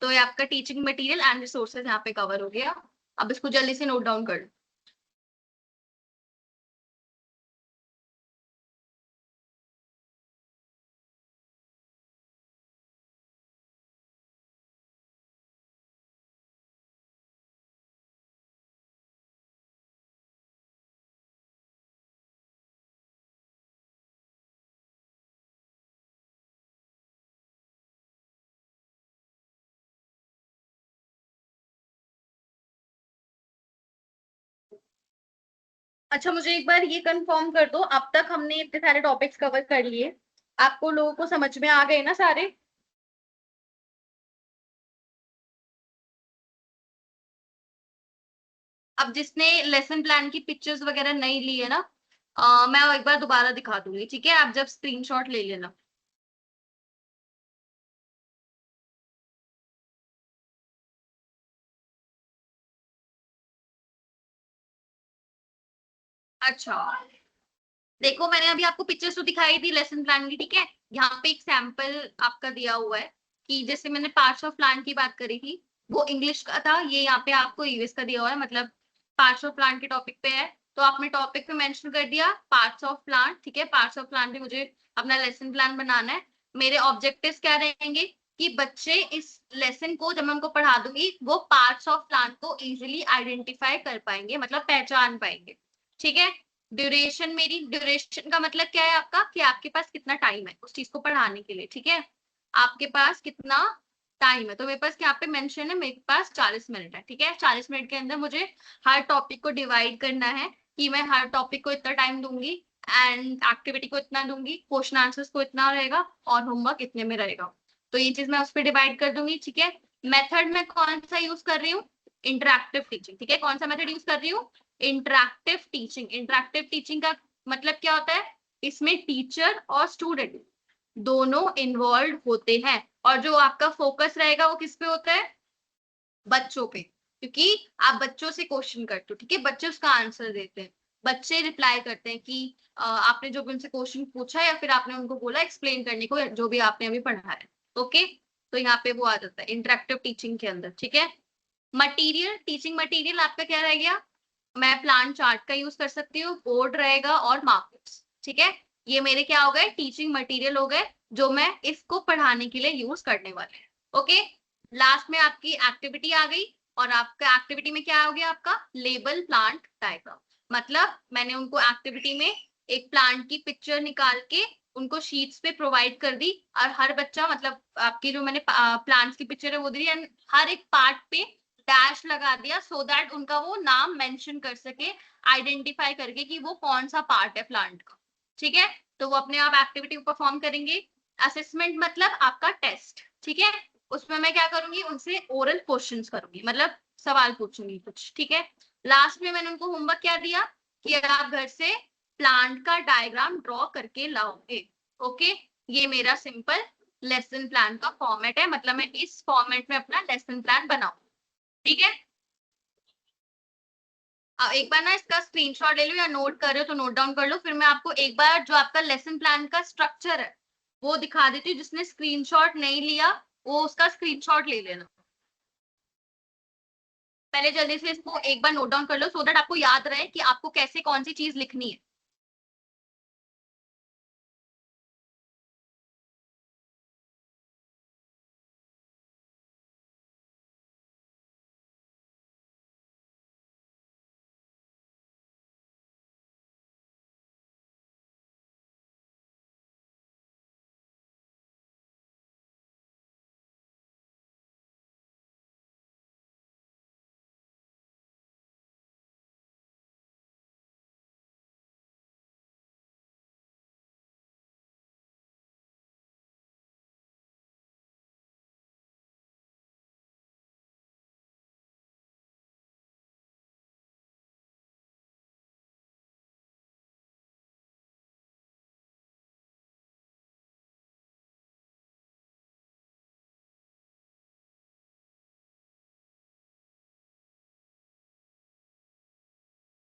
तो ये आपका टीचिंग मटेरियल एंड रिसोर्सेज यहाँ पे कवर हो गया। अब इसको जल्दी से नोट डाउन कर लो। अच्छा, मुझे एक बार ये कंफर्म कर दो, अब तक हमने इतने सारे टॉपिक्स कवर कर लिए, आपको लोगों को समझ में आ गए ना सारे? अब जिसने लेसन प्लान की पिक्चर्स वगैरह नहीं ली है ना, मैं एक बार दोबारा दिखा दूंगी, ठीक है, आप जब स्क्रीनशॉट ले लेना। अच्छा, देखो मैंने अभी आपको पिक्चर्स तो दिखाई थी लेसन प्लान की, ठीक है। यहाँ पे एक सैंपल आपका दिया हुआ है कि जैसे मैंने पार्ट्स ऑफ प्लान की बात करी थी, वो इंग्लिश का था, ये यहाँ पे आपको यूएस का दिया हुआ है, मतलब पार्ट्स ऑफ प्लान के टॉपिक पे है। तो आपने टॉपिक पे मेंशन कर दिया पार्ट्स ऑफ प्लान, ठीक है, पार्ट्स ऑफ प्लान पे मुझे अपना लेसन प्लान बनाना है। मेरे ऑब्जेक्टिव्स क्या रहेंगे कि बच्चे इस लेसन को जब मैं उनको पढ़ा दूंगी वो पार्ट्स ऑफ प्लान को इजिली आइडेंटिफाई कर पाएंगे, मतलब पहचान पाएंगे, ठीक है। ड्यूरेशन, मेरी ड्यूरेशन का मतलब क्या है आपका, कि आपके पास कितना टाइम है उस चीज को पढ़ाने के लिए, ठीक है। आपके पास कितना टाइम है, तो मेरे पास यहाँ पे मेंशन है मेरे पास 40 मिनट है, ठीक है। 40 मिनट के अंदर मुझे हर टॉपिक को डिवाइड करना है कि मैं हर टॉपिक को इतना टाइम दूंगी, एंड एक्टिविटी को इतना दूंगी, क्वेश्चन आंसर्स को इतना रहेगा, और होमवर्क इतने में रहेगा। तो ये चीज मैं उस पर डिवाइड कर दूंगी, ठीक है। मेथड में कौन सा यूज कर रही हूँ, इंटरैक्टिव टीचिंग, ठीक है। कौन सा मेथड यूज कर रही हूँ, इंटरैक्टिव टीचिंग। इंटरैक्टिव टीचिंग का मतलब क्या होता है, इसमें टीचर और स्टूडेंट दोनों इन्वॉल्व होते हैं, और जो आपका फोकस रहेगा वो किस पे होता है, बच्चों पे, क्योंकि आप बच्चों से क्वेश्चन करते हो, ठीक है, बच्चे उसका आंसर देते हैं, बच्चे रिप्लाई करते हैं कि आपने जो भी उनसे क्वेश्चन पूछा या फिर आपने उनको बोला एक्सप्लेन करने को जो भी आपने अभी पढ़ा है, ओके। तो यहाँ पे वो आ जाता है इंटरेक्टिव टीचिंग के अंदर, ठीक है। मटेरियल, टीचिंग मटेरियल आपका क्या रह गया, मैं प्लान चार्ट का यूज कर सकती हूँ, बोर्ड रहेगा और मार्कर्स, ठीक है। ये मेरे क्या हो गए, टीचिंग मटेरियल हो गए, जो मैं इसको पढ़ाने के लिए यूज करने वाले हैं, ओके। लास्ट में आपकी एक्टिविटी आ गई, और आपका एक्टिविटी में क्या हो गया, आपका लेबल प्लांट डायग्राम। मतलब मैंने उनको एक्टिविटी में एक प्लांट की पिक्चर निकाल के उनको शीट्स पे प्रोवाइड कर दी, और हर बच्चा, मतलब आपकी जो मैंने प्लांट्स की पिक्चर है वो दी, एंड हर एक पार्ट पे डैश लगा दिया, सो दैट उनका वो नाम मेंशन कर सके, आइडेंटिफाई करके कि वो कौन सा पार्ट है प्लांट का, ठीक है। तो वो अपने आप एक्टिविटी परफॉर्म करेंगे। असेसमेंट मतलब आपका टेस्ट, ठीक है। उसमें मैं क्या करूंगी, उनसे ओरल क्वेश्चंस करूंगी, मतलब सवाल पूछूंगी कुछ, ठीक है। लास्ट में मैंने उनको होमवर्क क्या दिया कि आप घर से प्लांट का डायग्राम ड्रॉ करके लाओगे। ओके, ये मेरा सिंपल लेसन प्लान का फॉर्मेट है, मतलब मैं इस फॉर्मेट में अपना लेसन प्लान बनाऊं, ठीक है। एक बार ना इसका स्क्रीनशॉट ले लो, या नोट कर रहे हो तो नोट डाउन कर लो, फिर मैं आपको एक बार जो आपका लेसन प्लान का स्ट्रक्चर है वो दिखा देती हूँ। जिसने स्क्रीनशॉट नहीं लिया वो उसका स्क्रीनशॉट ले लेना। पहले जल्दी से इसको एक बार नोट डाउन कर लो, सो दैट आपको याद रहे कि आपको कैसे कौन सी चीज लिखनी है।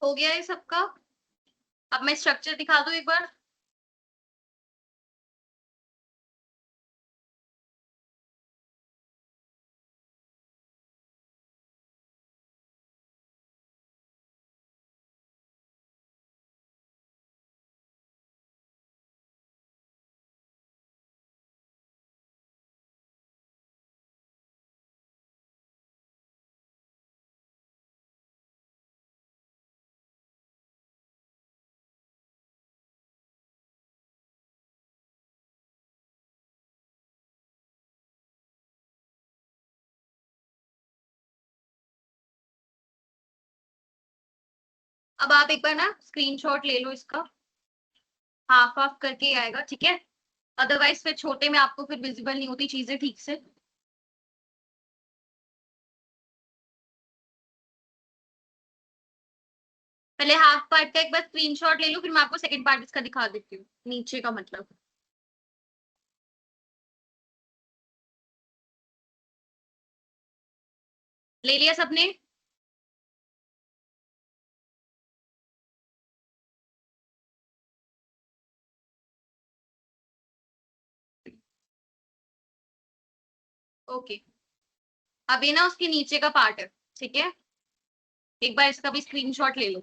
हो गया है सबका। अब मैं स्ट्रक्चर दिखा दूं एक बार। अब आप एक बार ना स्क्रीनशॉट ले लो इसका, हाफ हाफ करके आएगा, ठीक है। अदरवाइज फिर छोटे में आपको फिर विजिबल नहीं होती चीजें ठीक से। पहले हाफ पार्ट का एक बार स्क्रीनशॉट ले लो, फिर मैं आपको सेकंड पार्ट इसका दिखा देती हूँ, नीचे का मतलब। ले लिया सबने? ओके, अब ये ना उसके नीचे का पार्ट है, ठीक है। एक बार इसका भी स्क्रीनशॉट ले लो।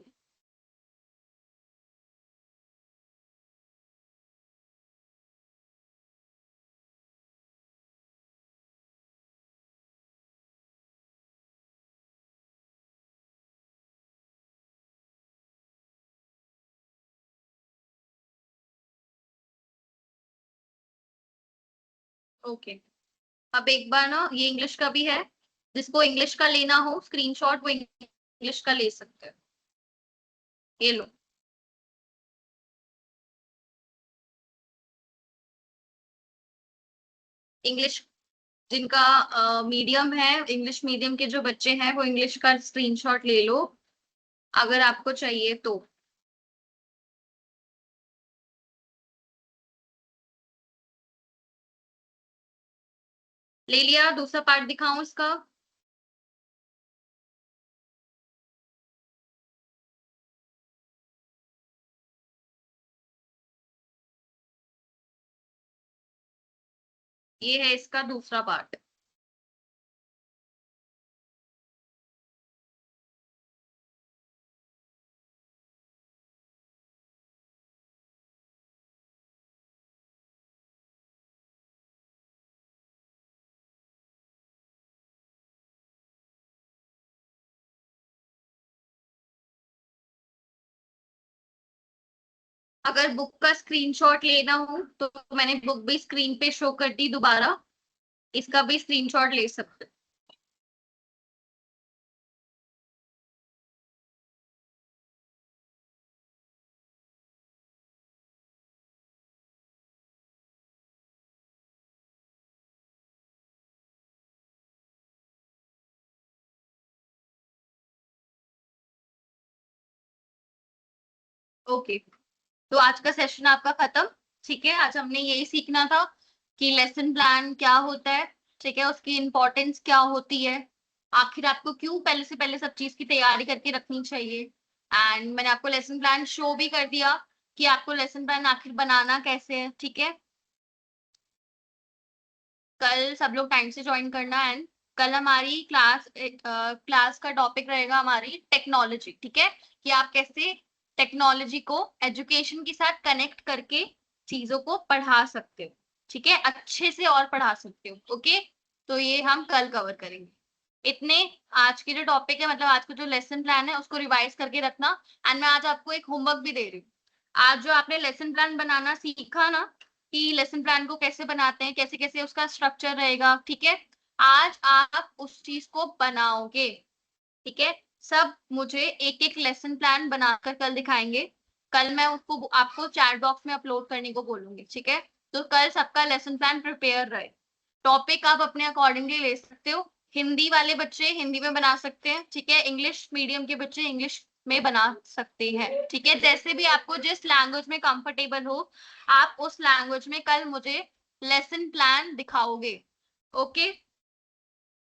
ओके, अब एक बार ना ये इंग्लिश का भी है, जिसको इंग्लिश का लेना हो स्क्रीनशॉट वो इंग्लिश का ले सकते हैं। ये लो। इंग्लिश जिनका मीडियम है, इंग्लिश मीडियम के जो बच्चे हैं वो इंग्लिश का स्क्रीनशॉट ले लो, अगर आपको चाहिए तो। ले लिया? दूसरा पार्ट दिखाऊं इसका? ये है इसका दूसरा पार्ट। अगर बुक का स्क्रीनशॉट लेना हो तो मैंने बुक भी स्क्रीन पे शो कर दी दोबारा, इसका भी स्क्रीनशॉट ले सकते हो। ओके, तो आज का सेशन आपका खत्म। ठीक है, आज हमने यही सीखना था कि लेसन प्लान क्या होता है, ठीक है, उसकी इम्पोर्टेंस क्या होती है, आखिर आपको क्यों पहले से पहले सब चीज की तैयारी करके रखनी चाहिए। एंड मैंने आपको लेसन प्लान शो भी कर दिया कि आपको लेसन प्लान आखिर बनाना कैसे है। ठीक है, कल सब लोग टाइम से ज्वाइन करना। एंड कल हमारी क्लास का टॉपिक रहेगा हमारी टेक्नोलॉजी। ठीक है, कि आप कैसे टेक्नोलॉजी को एजुकेशन के साथ कनेक्ट करके चीजों को पढ़ा सकते हो, ठीक है, अच्छे से और पढ़ा सकते हो। ओके, तो ये हम कल कवर करेंगे। इतने आज की जो टॉपिक है, मतलब आज का जो लेसन प्लान है, उसको रिवाइज करके रखना। एंड मैं आज आपको एक होमवर्क भी दे रही हूँ। आज जो आपने लेसन प्लान बनाना सीखा ना, कि लेसन प्लान को कैसे बनाते हैं, कैसे कैसे उसका स्ट्रक्चर रहेगा, ठीक है, आज आप उस चीज को बनाओगे। ठीक है, सब मुझे एक एक लेसन प्लान बनाकर कल दिखाएंगे। कल मैं उसको आपको चैट बॉक्स में अपलोड करने को बोलूंगी। ठीक है, तो कल सबका लेसन प्लान प्रिपेयर रहे। टॉपिक आप अपने अकॉर्डिंगली ले सकते हो। हिंदी वाले बच्चे हिंदी में बना सकते हैं, ठीक है, इंग्लिश मीडियम के बच्चे इंग्लिश में बना सकते हैं। ठीक है, जैसे भी आपको जिस लैंग्वेज में कंफर्टेबल हो, आप उस लैंग्वेज में कल मुझे लेसन प्लान दिखाओगे। ओके,